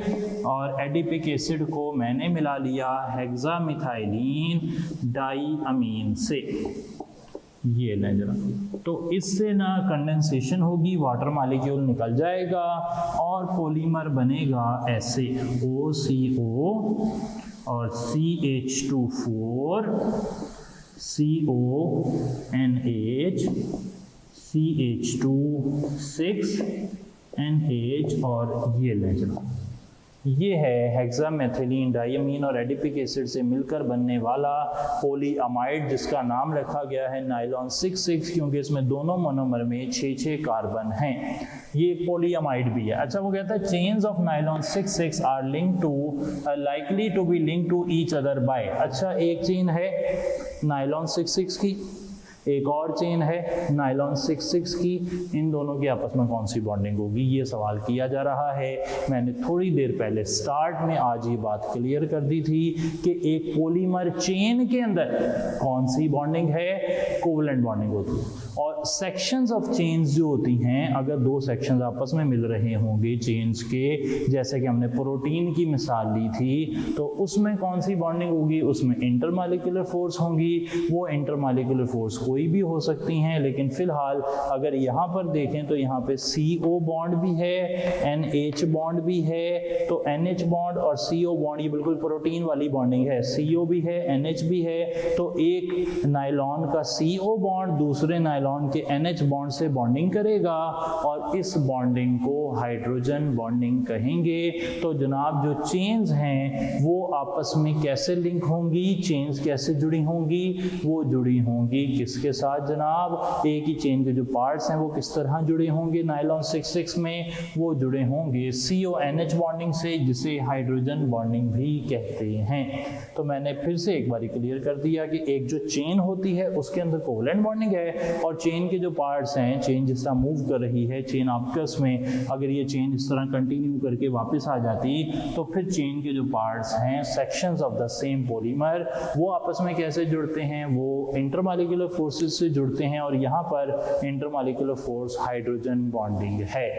और एडिपिक एसिड को मैंने मिला लिया हेक्सामिथाइलिन डायमीन से। ये लें जरा, तो इससे ना कंडेंसेशन होगी, वाटर मालिक्यूल निकल जाएगा और पॉलीमर बनेगा ऐसे OCO और CH2 4 CONH CH2 6 NH और ये लें जरा, ये है हेक्सामेथिलीन डायमीन और एडिपिक एसिड से मिलकर बनने वाला पॉलीअमाइड, जिसका नाम रखा गया है नायलॉन 66 क्योंकि इसमें दोनों मोनोमर में 6 कार्बन हैं। ये एक पॉलीअमाइड भी है। अच्छा, वो कहता है chains of nylon 66 are link to likely to be link to each other by. अच्छा, एक चेन है नायलॉन 66 की, एक और चेन है नायलॉन 66 की, इन दोनों की आपस में कौन सी बॉन्डिंग होगी, ये सवाल किया जा रहा है। मैंने थोड़ी देर पहले स्टार्ट में आज ये बात क्लियर कर दी थी कि एक पॉलीमर चेन के अंदर कौन सी बॉन्डिंग है, कोवलेंट बॉन्डिंग होती है। और सेक्शंस ऑफ चेन्स जो होती हैं, अगर दो सेक्शंस आपस में मिल रहे होंगे चेन्स के, जैसे कि हमने प्रोटीन की मिसाल ली थी, तो उसमें कौन सी बॉन्डिंग होगी, उसमें इंटरमॉलिक्यूलर फोर्स होंगी। वो इंटरमॉलिक्यूलर फोर्स कोई भी हो सकती हैं, लेकिन फिलहाल अगर यहाँ पर देखें तो यहाँ पे CO बॉन्ड भी है, NH बॉन्ड भी है, तो NH बॉन्ड और CO बॉन्ड ये बिल्कुल प्रोटीन वाली बॉन्डिंग है, CO भी है NH भी है। तो एक नायलॉन का CO बॉन्ड दूसरे नायलॉन के NH बॉन्ड से बॉन्डिंग करेगा और इस बॉन्डिंग को हाइड्रोजन बॉन्डिंग कहेंगे। तो जनाब जो चेन्स हैं वो आपस में कैसे लिंक होंगी, चेन्स कैसे जुड़ी होंगी, वो जुड़ी होंगी किसके साथ जनाब, एक ही चेन के जो पार्ट्स हैं वो किस तरह जुड़े होंगे नायलॉन 66 में, वो जुड़े होंगे CO-NH बॉन्डिंग से, जिसे हाइड्रोजन बॉन्डिंग भी कहते हैं। तो मैंने फिर से एक बार क्लियर कर दिया कि एक जो चेन होती है उसके अंदर कोवलेंट बॉन्डिंग है और चेन के जो पार्ट्स हैं, चेन जिस तरह मूव कर रही है चेन आपस में, अगर ये चेन इस तरह कंटिन्यू करके वापस आ जाती तो फिर चेन के जो पार्ट्स हैं, sections of the same polymer, वो आपस में कैसे जुड़ते हैं, वो इंटरमॉलिक्यूलर फोर्सेस से जुड़ते हैं और यहाँ पर इंटरमॉलिक्यूलर फोर्स हाइड्रोजन बॉन्डिंग है।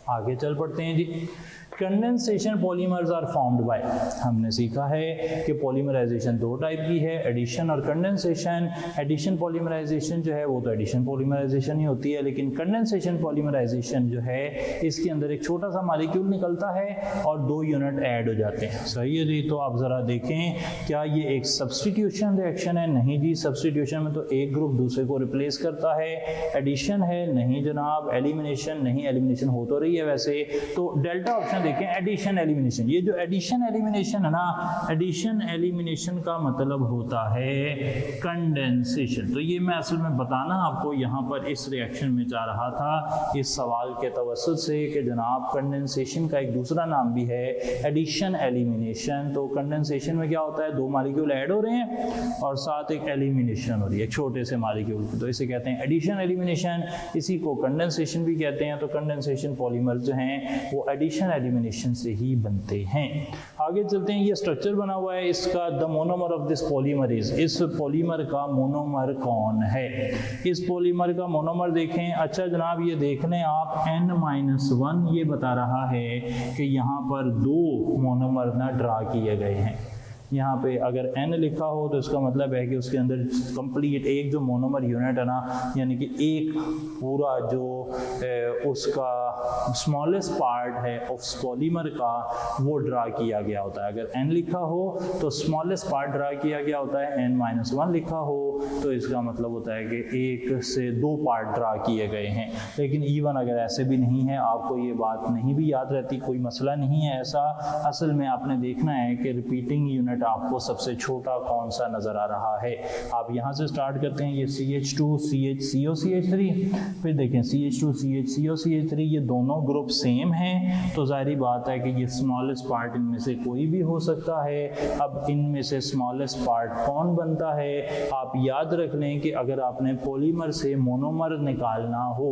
आगे चल पड़ते हैं जी। Condensation polymers are formed by, हमने सीखा है कि पॉलीमराइजेशन दो टाइप की है, एडिशन और कंडेंसेशन। एडिशन पॉलीमराइजेशन जो है वो तो एडिशन पॉलीमराइजेशन ही होती है, लेकिन कंडेंसेशन पॉलीमराइजेशन जो है इसके अंदर एक छोटा सा मॉलिक्यूल निकलता है और 2 यूनिट ऐड हो जाते हैं। सही है जी। तो आप ज़रा देखें, क्या ये एक सब्सटीट्यूशन रिएक्शन है? नहीं जी, सब्सटीट्यूशन में तो एक ग्रुप दूसरे को रिप्लेस करता है। एडिशन है? नहीं जनाब। एलिमिनेशन? नहीं, एलिमिनेशन हो तो रही है वैसे। तो डेल्टा ऑप्शन देखें, एडिशन एलिमिनेशन। ये जो एडिशन एलिमिनेशन है ना, एडिशन एलिमिनेशन का मतलब होता है कंडेंसेशन। तो ये मैं असल में बताना आपको यहाँ पर इस रिएक्शन में चाह रहा था इस सवाल के तवस्सुत से कि जनाब कंडेंसेशन का एक दूसरा नाम भी है एडिशन एलिमिनेशन। तो कंडेंसेशन में क्या होता है, 2 मॉलिक्यूल ऐड हो रहे हैं और साथ एक एलिमिनेशन हो रही है छोटे से मॉलिक्यूल की, तो इसे कहते हैं एडिशन एलिमिनेशन। इसी को कंडेंसेशन भी कहते हैं। तो कंडेंसेशन पॉलीमर जो हैं वो एडिशन एलिमिनेशन से ही बनते हैं। आगे चलते हैं, ये स्ट्रक्चर बना हुआ है इसका, the monomer of this polymer is, इस पॉलीमर का मोनोमर कौन है? इस पॉलीमर का मोनोमर देखें। अच्छा जनाब, ये देख लें आप, N-1 ये बता रहा है कि यहाँ पर 2 मोनोमर ना ड्रा किए गए हैं। यहाँ पे अगर N लिखा हो तो इसका मतलब है कि उसके अंदर कंप्लीट एक जो मोनोमर यूनिट है ना, यानी कि एक पूरा जो उसका स्मॉलेस्ट पार्ट है उस पॉलीमर का, वो ड्रा किया गया होता है। अगर N लिखा हो तो स्मॉलेस्ट पार्ट ड्रा किया गया होता है, N-1 लिखा हो तो इसका मतलब होता है कि 1 से 2 पार्ट ड्रा किए गए हैं। लेकिन इवन अगर ऐसे भी नहीं है, आपको ये बात नहीं भी याद रहती, कोई मसला नहीं है ऐसा। असल में आपने देखना है कि रिपीटिंग यूनिट आपको सबसे छोटा कौन सा नज़र आ रहा है। आप यहाँ से स्टार्ट करते हैं, ये CH2 CH CO CH3, फिर देखें CH2 CH CO CH3, ये दोनों ग्रुप सेम हैं, तो जाहिर बात है कि ये स्मॉलेस्ट पार्ट इनमें से कोई भी हो सकता है। अब इनमें से स्मॉलेस्ट पार्ट कौन बनता है? आप याद रख लें कि अगर आपने पॉलीमर से मोनोमर निकालना हो,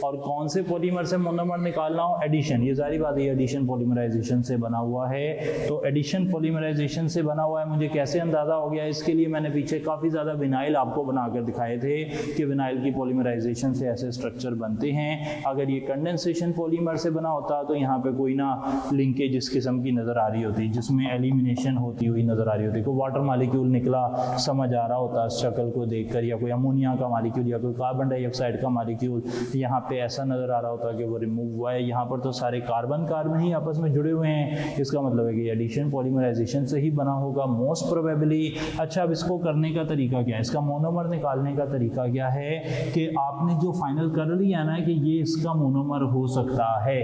और कौन से पॉलीमर से मोनोमर निकालना हो, एडिशन, ये जाहिर बात है एडिशन पॉलीमराइजेशन से बना हुआ है। तो एडिशन पॉलीमराइजेशन से बना हुआ है, मुझे कैसे अंदाज़ा हो गया? इसके लिए मैंने पीछे काफ़ी ज़्यादा विनाइल आपको बनाकर दिखाए थे कि विनाइल की पॉलीमराइजेशन से ऐसे स्ट्रक्चर बनते हैं। अगर ये कंडेंसेशन पॉलीमर से बना होता तो यहाँ पे कोई ना लिंकेज इस किस्म की नज़र आ रही होती, जिसमें एलिमिनेशन होती हुई नज़र आ रही होती, कोई वाटर मालिक्यूल निकला समझ आ रहा होता शक्ल को देखकर, या कोई अमोनिया का मालिक्यूल या कोई कार्बन डाइऑक्साइड का मालिक्यूल यहाँ पे ऐसा नज़र आ रहा होता कि वो रिमूव हुआ है। यहाँ पर तो सारे कार्बन कार्बन ही आपस में जुड़े हुए हैं, इसका मतलब है कि एडिशन पॉलीमराइजेशन से ही बना होगा मोस्ट प्रोबेबली। अच्छा, अब इसको करने का तरीका क्या है, इसका मोनोमर निकालने का तरीका क्या है कि आपने जो फाइनल कर लिया ना कि ये इसका मोनोमर हो सकता है,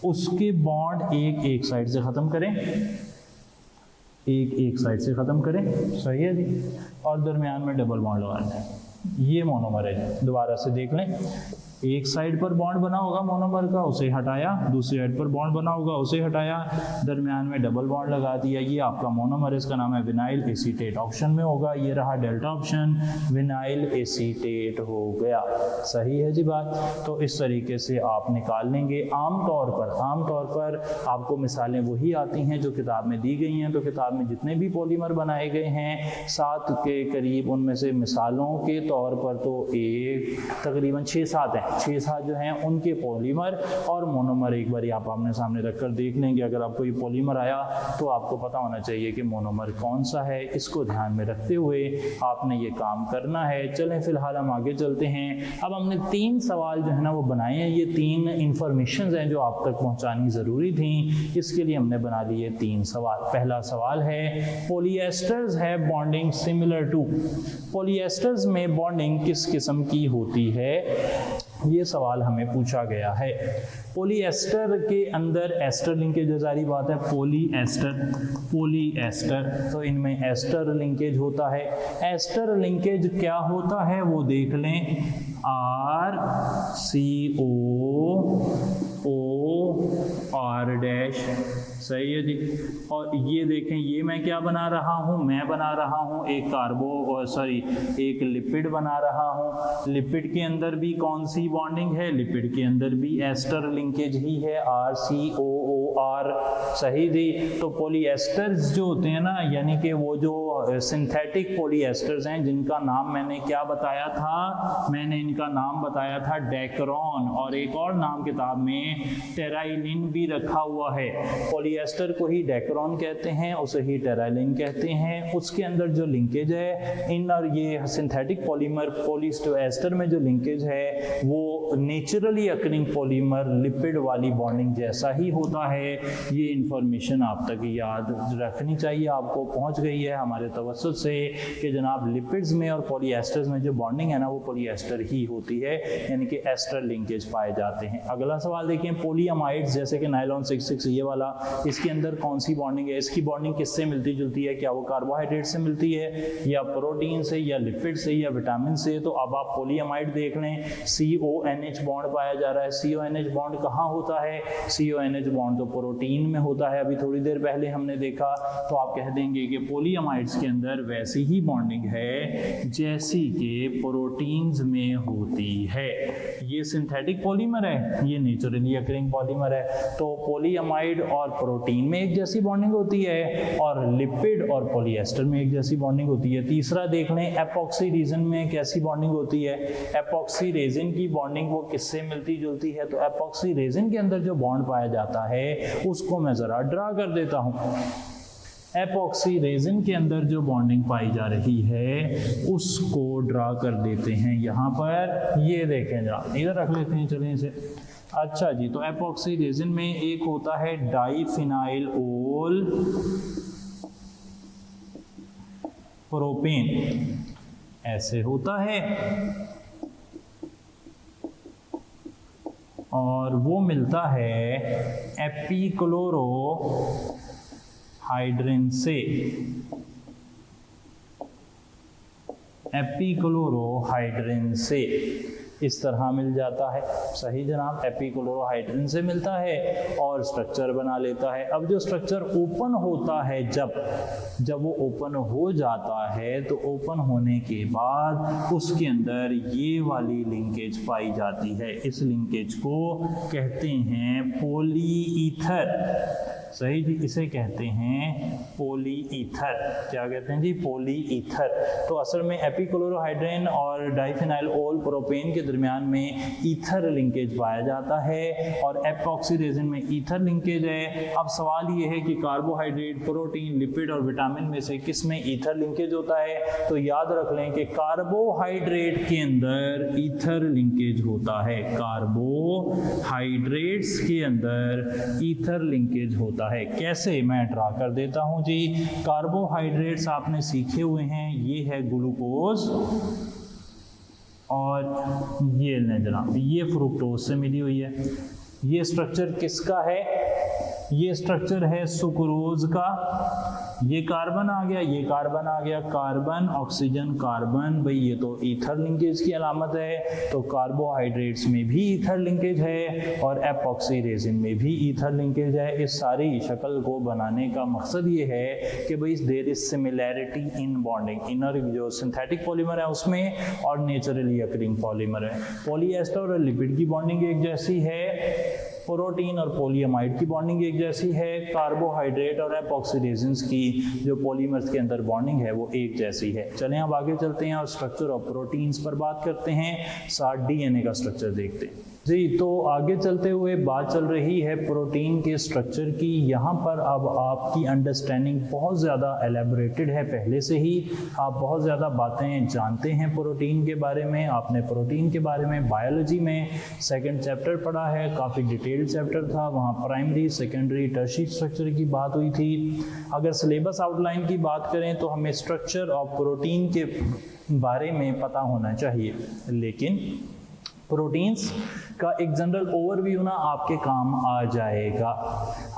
उसके बॉन्ड एक साइड से ख़त्म करें, एक साइड से ख़त्म करें, सही है जी, और दरमियान में डबल बॉन्ड लगाना है, ये मोनोमर है जी। दोबारा से देख लें, एक साइड पर बॉन्ड बना होगा मोनोमर का, उसे हटाया, दूसरी साइड पर बॉन्ड बना होगा, उसे हटाया, दरमियान में डबल बॉन्ड लगा दिया, ये आपका मोनोमर, इसका नाम है विनाइल एसीटेट। ऑप्शन में होगा, ये रहा डेल्टा ऑप्शन, विनाइल एसीटेट हो गया। सही है जी बात। तो इस तरीके से आप निकाल लेंगे। आमतौर पर आपको मिसालें वही आती हैं जो किताब में दी गई हैं। तो किताब में जितने भी पॉलीमर बनाए गए हैं 7 के करीब, उनमें से मिसालों के तौर पर तो तकरीबन 6-7 हैं, 6-7 जो हैं उनके पॉलीमर और मोनोमर एक बार आप आमने सामने रखकर देख लेंगे। अगर आपको ये पॉलीमर आया तो आपको पता होना चाहिए कि मोनोमर कौन सा है। इसको ध्यान में रखते हुए आपने ये काम करना है। चलें फिलहाल हम आगे चलते हैं। अब हमने 3 सवाल जो है ना वो बनाए हैं। ये 3 इंफॉर्मेशन हैं जो आप तक पहुंचानी ज़रूरी थी, इसके लिए हमने बना लिए 3 सवाल। पहला सवाल है, पॉलीएस्टर्स है बॉन्डिंग सिमिलर टू, पॉलीएस्टर्स में बॉन्डिंग किस किस्म की होती है, ये सवाल हमें पूछा गया है। पॉलीएस्टर के अंदर एस्टर लिंकेज, जारी बात है, पॉलीएस्टर तो इनमें एस्टर लिंकेज होता है। एस्टर लिंकेज क्या होता है वो देख लें, RCOOR', सही है जी। और ये देखें, ये मैं क्या बना रहा हूँ, मैं बना रहा हूँ एक लिपिड बना रहा हूँ। लिपिड के अंदर भी कौन सी बॉन्डिंग है, लिपिड के अंदर भी एस्टर लिंकेज ही है, RCOOR, सही जी। तो पॉलीएस्टर्स जो होते हैं ना, यानी कि वो जो सिंथेटिक पॉलीएस्टर्स हैं, जिनका नाम मैंने क्या बताया था, मैंने इनका नाम बताया था डेक्रॉन, और एक और नाम किताब में टेराइलिन भी रखा हुआ है। पॉलीएस्टर को ही डेक्रॉन कहते हैं, उसे ही टेराइलिन कहते हैं। उसके अंदर जो लिंकेज है इन और ये सिंथेटिक पॉलीमर पॉलीएस्टर में जो लिंकेज है वो नेचुरली अकरिंग पॉलीमर लिपिड वाली बॉन्डिंग जैसा ही होता है। ये इंफॉर्मेशन आप तक याद रखनी चाहिए, आपको पहुंच गई है हमारे तवज्जुह से कि जनाब लिपिड्स में और पॉलीएस्टर्स में जो बॉन्डिंग है ना वो पॉलीएस्टर ही होती है, यानी कि एस्टर लिंकेज पाए जाते हैं। अगला सवाल देखें, पॉलीअमाइड्स जैसे कि नायलॉन 66 ये वाला, इसके अंदर कौन सी बॉन्डिंग है, इसकी बॉन्डिंग किससे मिलती जुलती है, क्या वो कार्बोहाइड्रेट से मिलती है या प्रोटीन से या लिपिड से या विटामिन से। तो अब आप पॉलीअमाइड देख लें, CONH बॉन्ड पाया जा रहा है। CONH बॉन्ड कहाँ होता है, CONH बॉन्ड तो प्रोटीन में होता है, अभी थोड़ी देर पहले हमने देखा। तो आप कह देंगे कि पॉलीअमाइड्स के अंदर वैसी ही बॉन्डिंग है जैसी कि प्रोटीन्स में होती है। ये सिंथेटिक पॉलीमर है, ये नेचुरली अकरिंग पॉलीमर है। तो पॉलीअमाइड और प्रोटीन में एक जैसी बॉन्डिंग होती है और लिपिड और पॉलीएस्टर में एक जैसी बॉन्डिंग होती है। तीसरा देख लें, एपॉक्सी रीजन में कैसी बॉन्डिंग होती है। एपॉक्सी रेजिन की बॉन्डिंग वो किससे मिलती जुलती है, तो एपॉक्सी रेजिन के अंदर जो बॉन्ड पाया जाता है उसको मैं जरा ड्रा कर देता हूं। एपॉक्सी रेजिन के अंदर जो बॉन्डिंग पाई जा रही है उसको ड्रा कर देते हैं यहाँ पर। ये देखें जरा, इधर रख लेते हैं, चलें इसे। अच्छा जी, तो एपॉक्सी रेजिन में एक होता है डाइफिनाइल ओल प्रोपेन, ऐसे होता है, और वो मिलता है एपीक्लोरो हाइड्रिन से, एपीक्लोरोहाइड्रिन से इस तरह मिल जाता है। सही जनाब, एपीक्लोरोहाइड्रिन से मिलता है और स्ट्रक्चर बना लेता है। अब जो स्ट्रक्चर ओपन होता है, जब वो ओपन हो जाता है तो ओपन होने के बाद उसके अंदर ये वाली लिंकेज पाई जाती है। इस लिंकेज को कहते हैं पॉलीईथर। सही जी, इसे कहते हैं पॉलीईथर। क्या कहते हैं जी? पॉलीईथर। तो असल में एपिक्लोरोहाइड्रेन और डाइफिनाइल ओल प्रोपेन के दरमियान में ईथर लिंकेज पाया जाता है और एपॉक्सी रेजिन में ईथर लिंकेज है। अब सवाल ये है कि कार्बोहाइड्रेट, प्रोटीन, लिपिड और विटामिन में से किस में ईथर लिंकेज होता है? तो याद रख लें कि कार्बोहाइड्रेट के अंदर ईथर लिंकेज होता है। कार्बोहाइड्रेट्स के अंदर ईथर लिंकेज होता है। कैसे? मैं ड्रा कर देता हूं जी। कार्बोहाइड्रेट्स आपने सीखे हुए हैं, ये है ग्लूकोज और ये लें जनाब, ये फ्रुक्टोज से मिली हुई है। ये स्ट्रक्चर किसका है? ये स्ट्रक्चर है सुक्रोज का। ये कार्बन आ गया, ये कार्बन आ गया, कार्बन ऑक्सीजन कार्बन, भाई ये तो ईथर लिंकेज की अलामत है। तो कार्बोहाइड्रेट्स में भी ईथर लिंकेज है और एपॉक्सी रेजिन में भी ईथर लिंकेज है। इस सारी शक्ल को बनाने का मकसद ये है कि भाई there is similarity in bonding. Inner जो सिंथेटिक पॉलीमर है उसमें और नेचुरली अकरिंग पॉलीमर है। पॉलीएस्टर और लिपिड की बॉन्डिंग एक जैसी है, प्रोटीन और पॉलीअमाइड की बॉन्डिंग एक जैसी है, कार्बोहाइड्रेट और एपॉक्सी रेजिन्स की जो पॉलीमर्स के अंदर बॉन्डिंग है वो एक जैसी है। चलें अब आगे चलते हैं और स्ट्रक्चर ऑफ प्रोटीन्स पर बात करते हैं, साथ डीएनए का स्ट्रक्चर देखते हैं जी। तो आगे चलते हुए बात चल रही है प्रोटीन के स्ट्रक्चर की। यहाँ पर अब आपकी अंडरस्टैंडिंग बहुत ज़्यादा एलेबोरेटेड है, पहले से ही आप बहुत ज़्यादा बातें जानते हैं प्रोटीन के बारे में। आपने प्रोटीन के बारे में बायोलॉजी में सेकंड चैप्टर पढ़ा है, काफ़ी डिटेल्ड चैप्टर था, वहाँ प्राइमरी, सेकेंडरी, टर्शियरी स्ट्रक्चर की बात हुई थी। अगर सिलेबस आउटलाइन की बात करें तो हमें स्ट्रक्चर ऑफ प्रोटीन के बारे में पता होना चाहिए, लेकिन प्रोटीन्स का एक जनरल ओवरव्यू ना आपके काम आ जाएगा।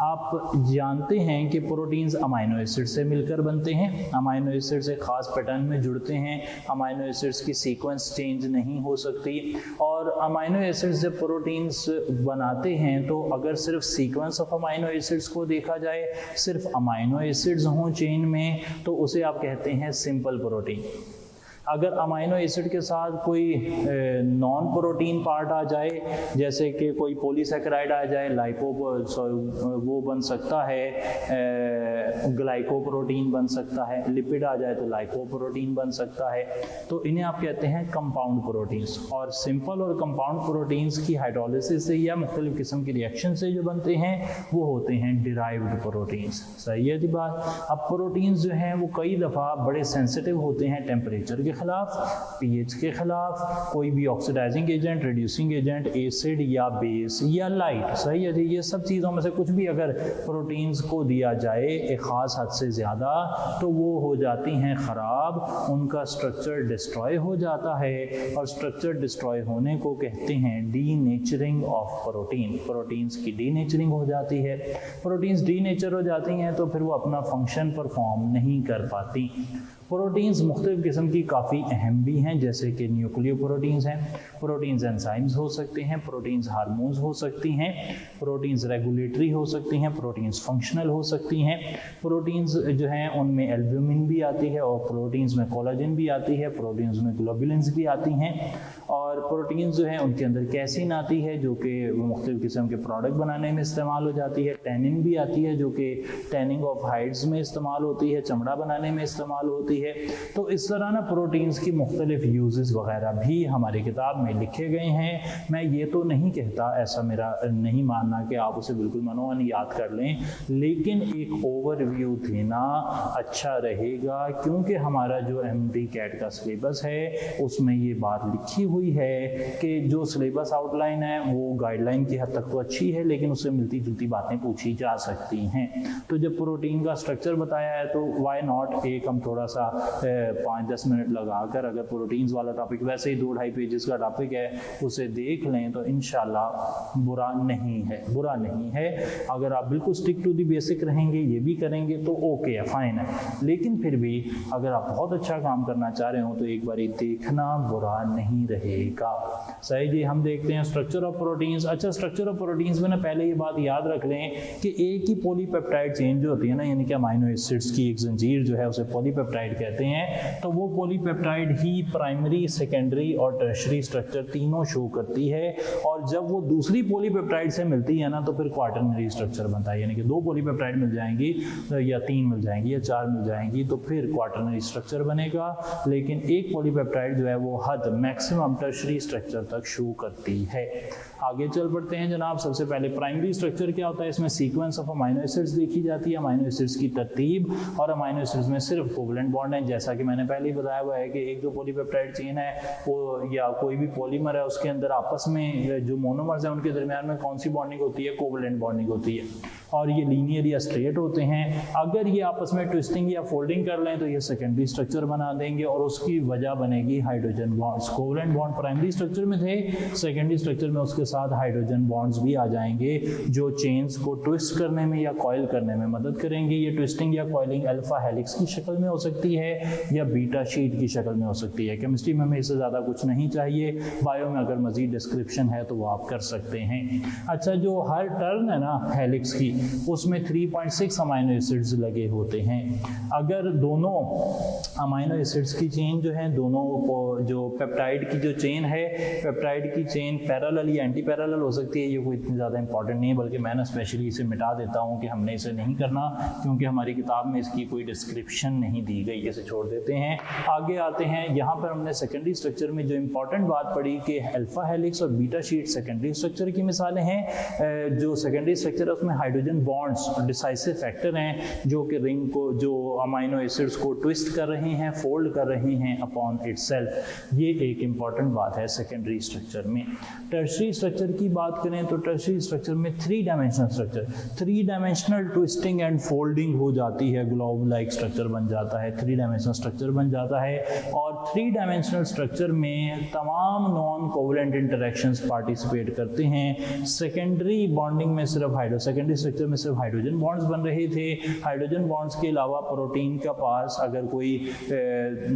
आप जानते हैं कि प्रोटीन्स अमाइनो एसिड से मिलकर बनते हैं, अमाइनो एसिड से खास पैटर्न में जुड़ते हैं, अमाइनो एसिड्स की सीक्वेंस चेंज नहीं हो सकती और अमाइनो एसिड से प्रोटीन्स बनाते हैं। तो अगर सिर्फ सीक्वेंस ऑफ अमाइनो एसिड्स को देखा जाए, सिर्फ अमाइनो एसिड्स हों चेन में, तो उसे आप कहते हैं सिंपल प्रोटीन। अगर अमाइनो एसिड के साथ कोई नॉन प्रोटीन पार्ट आ जाए, जैसे कि कोई पॉलीसैकेराइड आ जाए, वो बन सकता है, ग्लाइकोप्रोटीन बन सकता है, लिपिड आ जाए तो लाइकोप्रोटीन बन सकता है, तो इन्हें आप कहते हैं कंपाउंड प्रोटीन्स। और सिंपल और कंपाउंड प्रोटीन्स की हाइड्रोलिसिस से या मुख्तलिफ किस्म की रिएक्शन से जो बनते हैं वो होते हैं डिराइव्ड प्रोटीन्स। सही है जी बात। अब प्रोटीन्स जो हैं वो कई दफ़ा बड़े सेंसिटिव होते हैं टेम्परेचर के खिलाफ, पीएच के खिलाफ, कोई भी oxidizing agent, reducing agent, acid या बेस या लाइट। सही है जी। ये सब चीज़ों में से कुछ भी अगर प्रोटीन्स को दिया जाए एक ख़ास हद से ज़्यादा तो वो हो जाती हैं ख़राब, उनका स्ट्रक्चर डिस्ट्रॉय हो जाता है और स्ट्रक्चर डिस्ट्रॉय होने को कहते हैं डीनेचरिंग ऑफ प्रोटीन। प्रोटीन्स की डीनेचरिंग हो जाती है। प्रोटीन्स डीनेचर हो जाती हैं तो फिर वो अपना फंक्शन परफॉर्म नहीं कर पाती। प्रोटीन्स मुख्तलिफ किस्म की काफ़ी अहम भी हैं, जैसे कि न्यूक्लियो प्रोटीन्स हैं, प्रोटीन्स एंजाइम्स हो सकते हैं, प्रोटीन्स हार्मोन्स हो सकती हैं, प्रोटीन्स रेगुलेटरी हो सकती हैं, प्रोटीन्स फंक्शनल हो सकती हैं। प्रोटीन्स जो हैं उनमें एल्ब्यूमिन भी आती है और प्रोटीन्स में कोलाजन भी आती है, प्रोटीन्स में ग्लोबुलिन्स भी आती हैं और प्रोटीन्स जो हैं उनके अंदर कैसिन आती है जो कि मुख्तलिफ किस्म के प्रोडक्ट बनाने में इस्तेमाल हो जाती है, टैनिन भी आती है जो कि टैनिंग ऑफ हाइड्स में इस्तेमाल होती है, चमड़ा बनाने में इस्तेमाल होती है। तो इस तरह ना प्रोटीन्स की मुख्तलिफ यूजेस वगैरह भी हमारी किताब में लिखे गए हैं। मैं ये तो नहीं कहता, ऐसा मेरा नहीं मानना कि आप उसे बिल्कुल मनोमन याद कर लें, लेकिन एक ओवरव्यू देना अच्छा रहेगा क्योंकि हमारा जो एमडी कैट का सिलेबस है उसमें ये बात लिखी हुई है कि जो सिलेबस आउटलाइन है वो गाइडलाइन की हद तक तो अच्छी है लेकिन उससे मिलती जुलती बातें पूछी जा सकती हैं। तो जब प्रोटीन का स्ट्रक्चर बताया है तो वाई नॉट एक हम थोड़ा सा 5-10 मिनट लगाकर अगर प्रोटीन्स वाला टॉपिक वैसे ही 2-2.5 पेजेस का टॉपिक है उसे देख लें तो इंशाल्लाह बुरा नहीं है। अगर आप बिल्कुल स्टिक टू दी बेसिक रहेंगे, ये भी करेंगे तो ओके है, फाइन है। लेकिन फिर भी अगर आप बहुत अच्छा काम करना चाह रहे हो तो एक बार देखना बुरा नहीं रहेगा। रहेगा। सही जी। हम देखते हैं स्ट्रक्चर ऑफ प्रोटीन्स। अच्छा, स्ट्रक्चर ऑफ प्रोटीन्स में ना पहले ये बात याद रख लें कि एक ही पॉलीपेप्टाइड चेन जो होती है ना, यानी कि अमाइनो एसिड्स की एक जंजीर जो है उसे पॉलीपेप्टाइड कहते हैं, तो वो पॉलीपेप्टाइड ही प्राइमरी, सेकेंडरी और टर्शरी स्ट्रक्चर तीनों शो करती है। और जब वो दूसरी पॉलीपेप्टाइड से मिलती है ना तो फिर क्वाटरनरी स्ट्रक्चर बनता है, यानी कि 2 पॉलीपेप्टाइड मिल जाएंगी या 3 मिल जाएंगी या 4 मिल जाएंगी तो फिर क्वाटरनरी स्ट्रक्चर बनेगा। लेकिन एक पॉलीपेप्टाइड जो है वो हद मैक्सिमम टर्शरी स्ट्रक्चर तक शो करती है। आगे चल पड़ते हैं जनाब। सबसे पहले प्राइमरी स्ट्रक्चर क्या होता है? इसमें सीक्वेंस ऑफ अमाइनो एसिड्स देखी जाती है, अमाइनो एसिड्स की तरतीब, और अमाइनो एसिड्स में सिर्फ कोवलेंट बॉन्ड है। जैसा कि मैंने पहले ही बताया हुआ है कि एक जो पॉलीपेप्टाइड चेन है वो या कोई भी पॉलीमर है उसके अंदर आपस में जो मोनोमर्स हैं उनके दरमियान में कौन सी बॉन्डिंग होती है? कोवलेंट बॉन्डिंग होती है, और ये लीनियर या स्ट्रेट होते हैं। अगर ये आपस में ट्विस्टिंग या फोल्डिंग कर लें तो ये सेकेंडरी स्ट्रक्चर बना देंगे और उसकी वजह बनेगी hydrogen bonds. Covalent bond primary structure में थे, सेकेंडरी स्ट्रक्चर में उसके साथ हाइड्रोजन बॉन्ड्स भी आ जाएंगे जो चेन्स को ट्विस्ट करने में या कॉइल करने में मदद करेंगे। ये ट्विस्टिंग या कॉइलिंग अल्फा हेलिक्स की शक्ल में हो सकती है या बीटा शीट की शक्ल में हो सकती है। केमिस्ट्री में हमें इससे ज़्यादा कुछ नहीं चाहिए, बायो में अगर मजीद डिस्क्रिप्शन है तो वो आप कर सकते हैं। अच्छा, जो हर टर्न है ना हेलिक्स की, उसमें 3.6 अमाइनो एसिड्स लगे होते हैं। अगर दोनों अमाइनो एसिड्स की चेन जो है, दोनों जो पेप्टाइड की जो चेन है, पेप्टाइड की चेन पैरेलल या एंटी पैरेलल हो सकती है, ये कोई इतनी ज़्यादा इंपॉर्टेंट नहीं है, बल्कि मैं ना स्पेशली इसे मिटा देता हूँ कि हमने इसे नहीं करना क्योंकि हमारी किताब में इसकी कोई डिस्क्रिप्शन नहीं दी गई, इसे छोड़ देते हैं। आगे आते हैं, यहाँ पर हमने सेकेंडरी स्ट्रक्चर में जो इंपॉर्टेंट बात पढ़ी कि अल्फा हेलिक्स और बीटा शीट सेकेंडरी स्ट्रक्चर की मिसालें हैं। जो सेकेंडरी स्ट्रक्चर है उसमें हाइड्रोजन बॉन्ड्स डिसाइसिव फैक्टर हैं जो कि रिंग को, जो अमाइनो एसिड्स को ट्विस्ट कर रहे हैं, फोल्ड कर रहे हैं अपॉन इटसेल्फ। ये एक इंपॉर्टेंट बात है सेकेंडरी स्ट्रक्चर में। टर्शरी स्ट्रक्चर की बात करें तो टर्शरी स्ट्रक्चर में 3 dimensional structure, 3 dimensional twisting and folding हो जाती है, ग्लोब लाइक स्ट्रक्चर बन जाता है, 3 डायमेंशनल स्ट्रक्चर बन जाता है। और 3 डायमेंशनल स्ट्रक्चर में तमाम नॉन कोवलेंट इंटरेक्शंस पार्टिसिपेट करते हैं। सेकेंडरी बॉन्डिंग में सिर्फ सेकेंडरी स्ट्रक्चर में सिर्फ हाइड्रोजन बॉन्ड्स बन रहे थे। हाइड्रोजन बॉन्ड्स के अलावा प्रोटीन का पास अगर कोई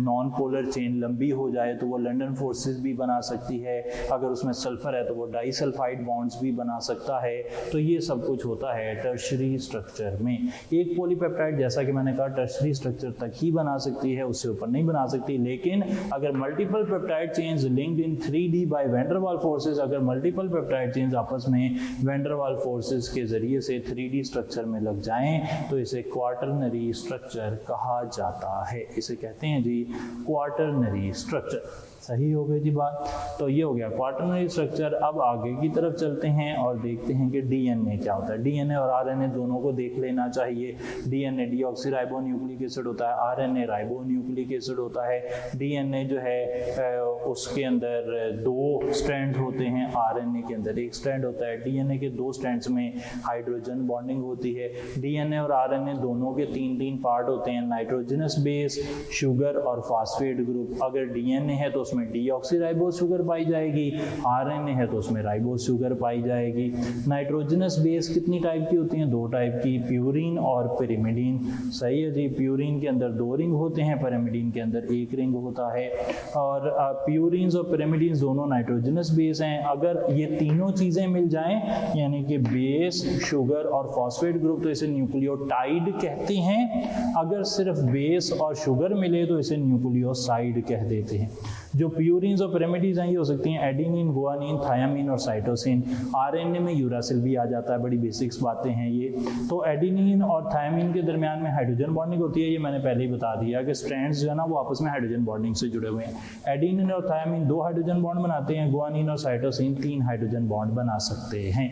नॉन पोलर चेन लंबी हो जाए तो वो लंडन फोर्सेस भी बना सकती है, अगर उसमें सल्फर है तो वो डाइसल्फाइड बॉन्ड्स भी बना सकता है। तो ये सब कुछ होता है टर्शरी स्ट्रक्चर में। एक पॉलीपेप्टाइड जैसा कि मैंने कहा टर्शरी स्ट्रक्चर तक ही बना सकती है, उससे ऊपर नहीं बना सकती। लेकिन अगर multiple peptide chains linked in 3D by van der Waals forces, अगर मल्टीपल पेप्टाइड चेन्स आपस में वैन डर वाल फोर्सेस के जरिए से 3D स्ट्रक्चर में लग जाएं तो इसे क्वाटरनरी स्ट्रक्चर कहा जाता है। इसे कहते हैं जी क्वाटरनरी स्ट्रक्चर। सही हो गई जी बात। तो ये हो गया क्वाटरनरी स्ट्रक्चर। अब आगे की तरफ चलते हैं और देखते हैं कि डीएनए क्या होता है। डीएनए और आरएनए दोनों को देख लेना चाहिए। डीएनए डीऑक्सी राइबोन्यूक्लिक एसिड होता है, आरएनए राइबोन्यूक्लिक एसिड होता है। डीएनए जो है उसके अंदर 2 स्ट्रैंड होते हैं, आरएनए के अंदर 1 स्ट्रैंड होता है। डीएनए के 2 स्ट्रैंड्स में हाइड्रोजन बॉन्डिंग होती है। डीएनए और आरएनए दोनों के 3 पार्ट होते हैं, नाइट्रोजनस बेस, शुगर और फास्फेट ग्रुप। अगर डीएनए है तो उसमें डीऑक्सीराइबोज शुगर पाई जाएगी, आरएनए है तो उसमें राइबोज शुगर पाई जाएगी। नाइट्रोजनस बेस कितनी टाइप की होती हैं? 2 टाइप की, प्यूरिन और पिरिमिडीन। सही है जी। प्यूरिन के अंदर 2 रिंग होते हैं, पिरिमिडीन के अंदर 1 रिंग होता है। और प्यूरिन्स और पिरिमिडीन्स दोनों नाइट्रोजनस बेस हैं। अगर ये तीनों चीज़ें मिल जाएं, यानी कि बेस, शुगर और फॉस्फेट ग्रुप, तो इसे न्यूक्लियोटाइड कहते हैं। अगर सिर्फ बेस और शुगर मिले तो इसे न्यूक्लियोसाइड कह देते हैं। जो प्यूरिन्स और पिरिमिडीन्स हैं ये हो सकती हैं एडेनिन, गुआनिन, थायामीन और साइटोसिन। आरएनए में यूरासिल भी आ जाता है, बड़ी बेसिक्स बातें हैं ये। तो एडेनिन और थायामीन के दरमियान में हाइड्रोजन बॉन्डिंग होती है, ये मैंने पहले ही बता दिया कि स्ट्रैंड्स जो है ना वो आपस में हाइड्रोजन बॉन्डिंग से जुड़े हुए हैं। एडेनिन और थायामीन 2 हाइड्रोजन बॉन्ड बनाते हैं, गुआनिन और साइटोसिन 3 हाइड्रोजन बॉन्ड बना सकते हैं।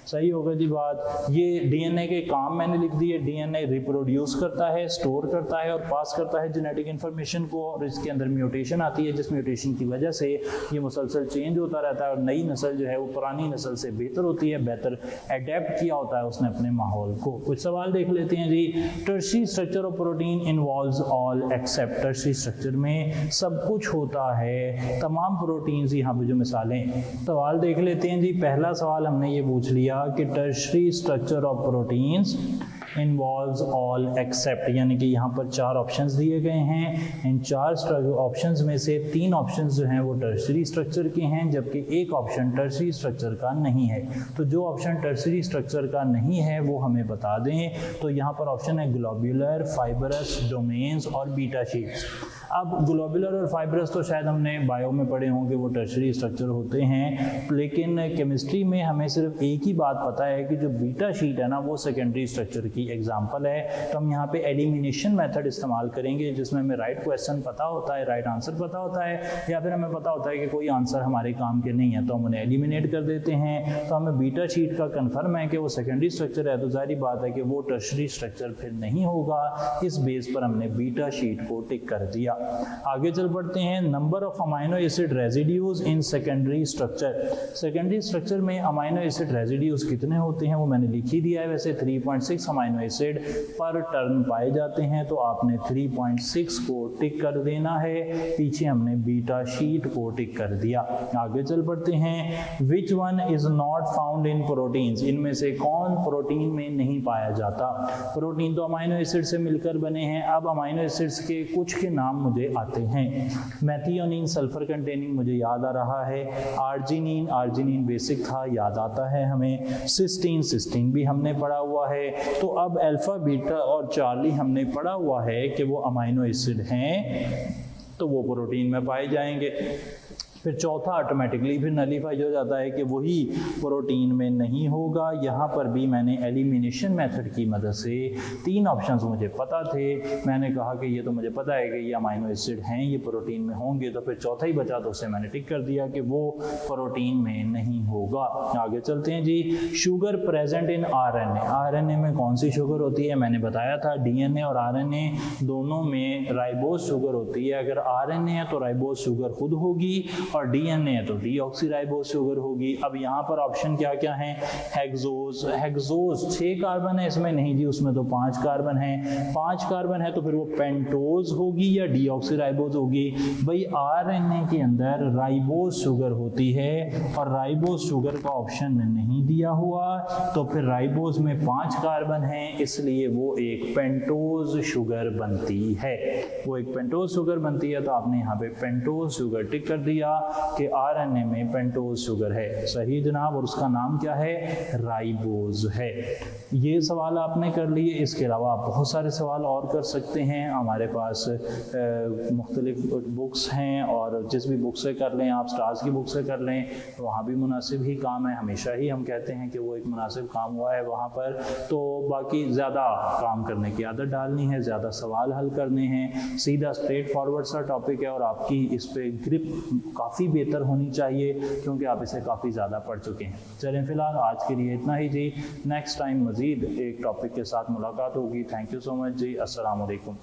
सही होगा जी बात। ये डीएनए के काम मैंने लिख दिए। डीएनए रिप्रोड्यूस करता है, स्टोर करता है और पास करता है जेनेटिक इन्फॉर्मेशन को, और इसके अंदर म्यूटेशन आती है जिस म्यूटेशन की वजह से ये मुसलसल चेंज होता रहता है और नई नस्ल जो है वो पुरानी नस्ल से बेहतर होती है, बेहतर अडेप्ट किया होता है उसने अपने माहौल को। कुछ सवाल देख लेते हैं जी। Tertiary structure of protein involves all except, tertiary structure में सब कुछ होता है, तमाम प्रोटीन्स। यहाँ पे जो मिसालें, सवाल देख लेते हैं जी। पहला सवाल हमने ये पूछ लिया कि tertiary structure of proteins involves all accept, यानी कि यहाँ पर 4 ऑप्शंस दिए गए हैं। इन 4 ऑप्शंस में से 3 ऑप्शंस जो हैं वो टर्शरी स्ट्रक्चर के हैं, जबकि एक ऑप्शन टर्शरी स्ट्रक्चर का नहीं है। तो जो ऑप्शन टर्शरी स्ट्रक्चर का नहीं है वो हमें बता दें। तो यहाँ पर ऑप्शन है ग्लोब्यूलर, फाइबरस, डोमेन्स और बीटा शीट्स। अब ग्लोबुलर और फाइब्रस तो शायद हमने बायो में पढ़े होंगे, वो टर्शरी स्ट्रक्चर होते हैं, लेकिन केमिस्ट्री में हमें सिर्फ एक ही बात पता है कि जो बीटा शीट है ना वो सेकेंडरी स्ट्रक्चर की एग्जांपल है। तो हम यहाँ पे एलिमिनेशन मेथड इस्तेमाल करेंगे, जिसमें हमें राइट क्वेश्चन पता होता है, राइट आंसर पता होता है, या फिर हमें पता होता है कि कोई आंसर हमारे काम के नहीं है तो हम उन्हें एलिमिनेट कर देते हैं। तो हमें बीटा शीट का कन्फर्म है कि वो सेकेंडरी स्ट्रक्चर है, तो जाहिर बात है कि वो टर्शरी स्ट्रक्चर फिर नहीं होगा। इस बेस पर हमने बीटा शीट को टिक कर दिया। आगे चल पड़ते हैं। Number of amino acid residues in secondary structure. Secondary structure में अमाइनो एसिड रेजिड्यूज कितने होते हैं वो मैंने लिख ही दिया है। वैसे 3.6 अमाइनो एसिड पर टर्न पाए जाते हैं, तो आपने 3.6 को टिक कर देना है। पीछे हमने बीटा शीट को टिक कर दिया। आगे चल पड़ते हैं। Which one is not found in proteins. इनमें से कौन प्रोटीन में नहीं पाया जाता। प्रोटीन तो अमाइनो एसिड से मिलकर बने हैं। अब अमाइनो एसिड्स के कुछ के नाम मुझे आते हैं। मैथियोनिन सल्फर कंटेनिंग मुझे याद आ रहा है। आर्जिनिन, आर्जिनिन बेसिक था, याद आता है हमें। सिस्टीन, सिस्टीन भी हमने पढ़ा हुआ है। तो अब अल्फा, बीटा और चार्ली हमने पढ़ा हुआ है कि वो अमाइनो एसिड हैं, तो वो प्रोटीन में पाए जाएंगे। फिर चौथा ऑटोमेटिकली फिर नलीफाई हो जाता है कि वही प्रोटीन में नहीं होगा। यहाँ पर भी मैंने एलिमिनेशन मेथड की मदद से 3 ऑप्शंस मुझे पता थे। मैंने कहा कि ये तो मुझे पता है कि ये अमाइनो एसिड हैं, ये प्रोटीन में होंगे, तो फिर चौथा ही बचा तो उसे मैंने टिक कर दिया कि वो प्रोटीन में नहीं होगा। आगे चलते हैं जी। Sugar present in RNA. RNA में कौन सी शुगर होती है? मैंने बताया था डीएनए और आरएनए दोनों में राइबोज शुगर होती है। अगर आरएनए है तो राइबोज शुगर खुद होगी, और डीएनए है तो डीऑक्सीराइबोज शुगर होगी। अब यहाँ पर ऑप्शन क्या क्या है? हेक्सोज, हेक्सोज 6 कार्बन है इसमें, नहीं जी उसमें तो 5 कार्बन है। 5 कार्बन है तो फिर वो पेंटोज होगी या डीऑक्सीराइबोज होगी? भाई आरएनए के अंदर राइबोज शुगर होती है, और राइबोज शुगर का ऑप्शन नहीं दिया हुआ, तो फिर राइबोज में 5 कार्बन है, इसलिए वो एक पेंटोज शुगर बनती है। वो एक पेंटोज शुगर बनती है, तो आपने यहाँ पे पेंटोज शुगर टिक कर दिया कि आरएनए में पेंटोज शुगर है। सही जनाब, और उसका नाम क्या है? राइबोज है। ये सवाल आपने कर लिए। इसके अलावा आप बहुत सारे सवाल और कर सकते हैं। हमारे पास मुख्तलिफ बुक्स हैं, और जिस भी बुक से कर लें आप, स्टार्स की बुक से कर लें, तो वहाँ भी मुनासिब ही काम है। हमेशा ही हम कहते हैं कि वो एक मुनासिब काम हुआ है वहाँ पर। तो बाकी ज़्यादा काम करने की आदत डालनी है, ज़्यादा सवाल हल करने हैं। सीधा स्ट्रेट फॉरवर्ड सा टॉपिक है, और आपकी इस पर ग्रिप काफ़ी बेहतर होनी चाहिए, क्योंकि आप इसे काफ़ी ज़्यादा पढ़ चुके हैं। चलें फिलहाल आज के लिए इतना ही जी। नेक्स्ट टाइम मज़ीद एक टॉपिक के साथ मुलाकात होगी। थैंक यू सो मच जी। अस्सलाम वालेकुम।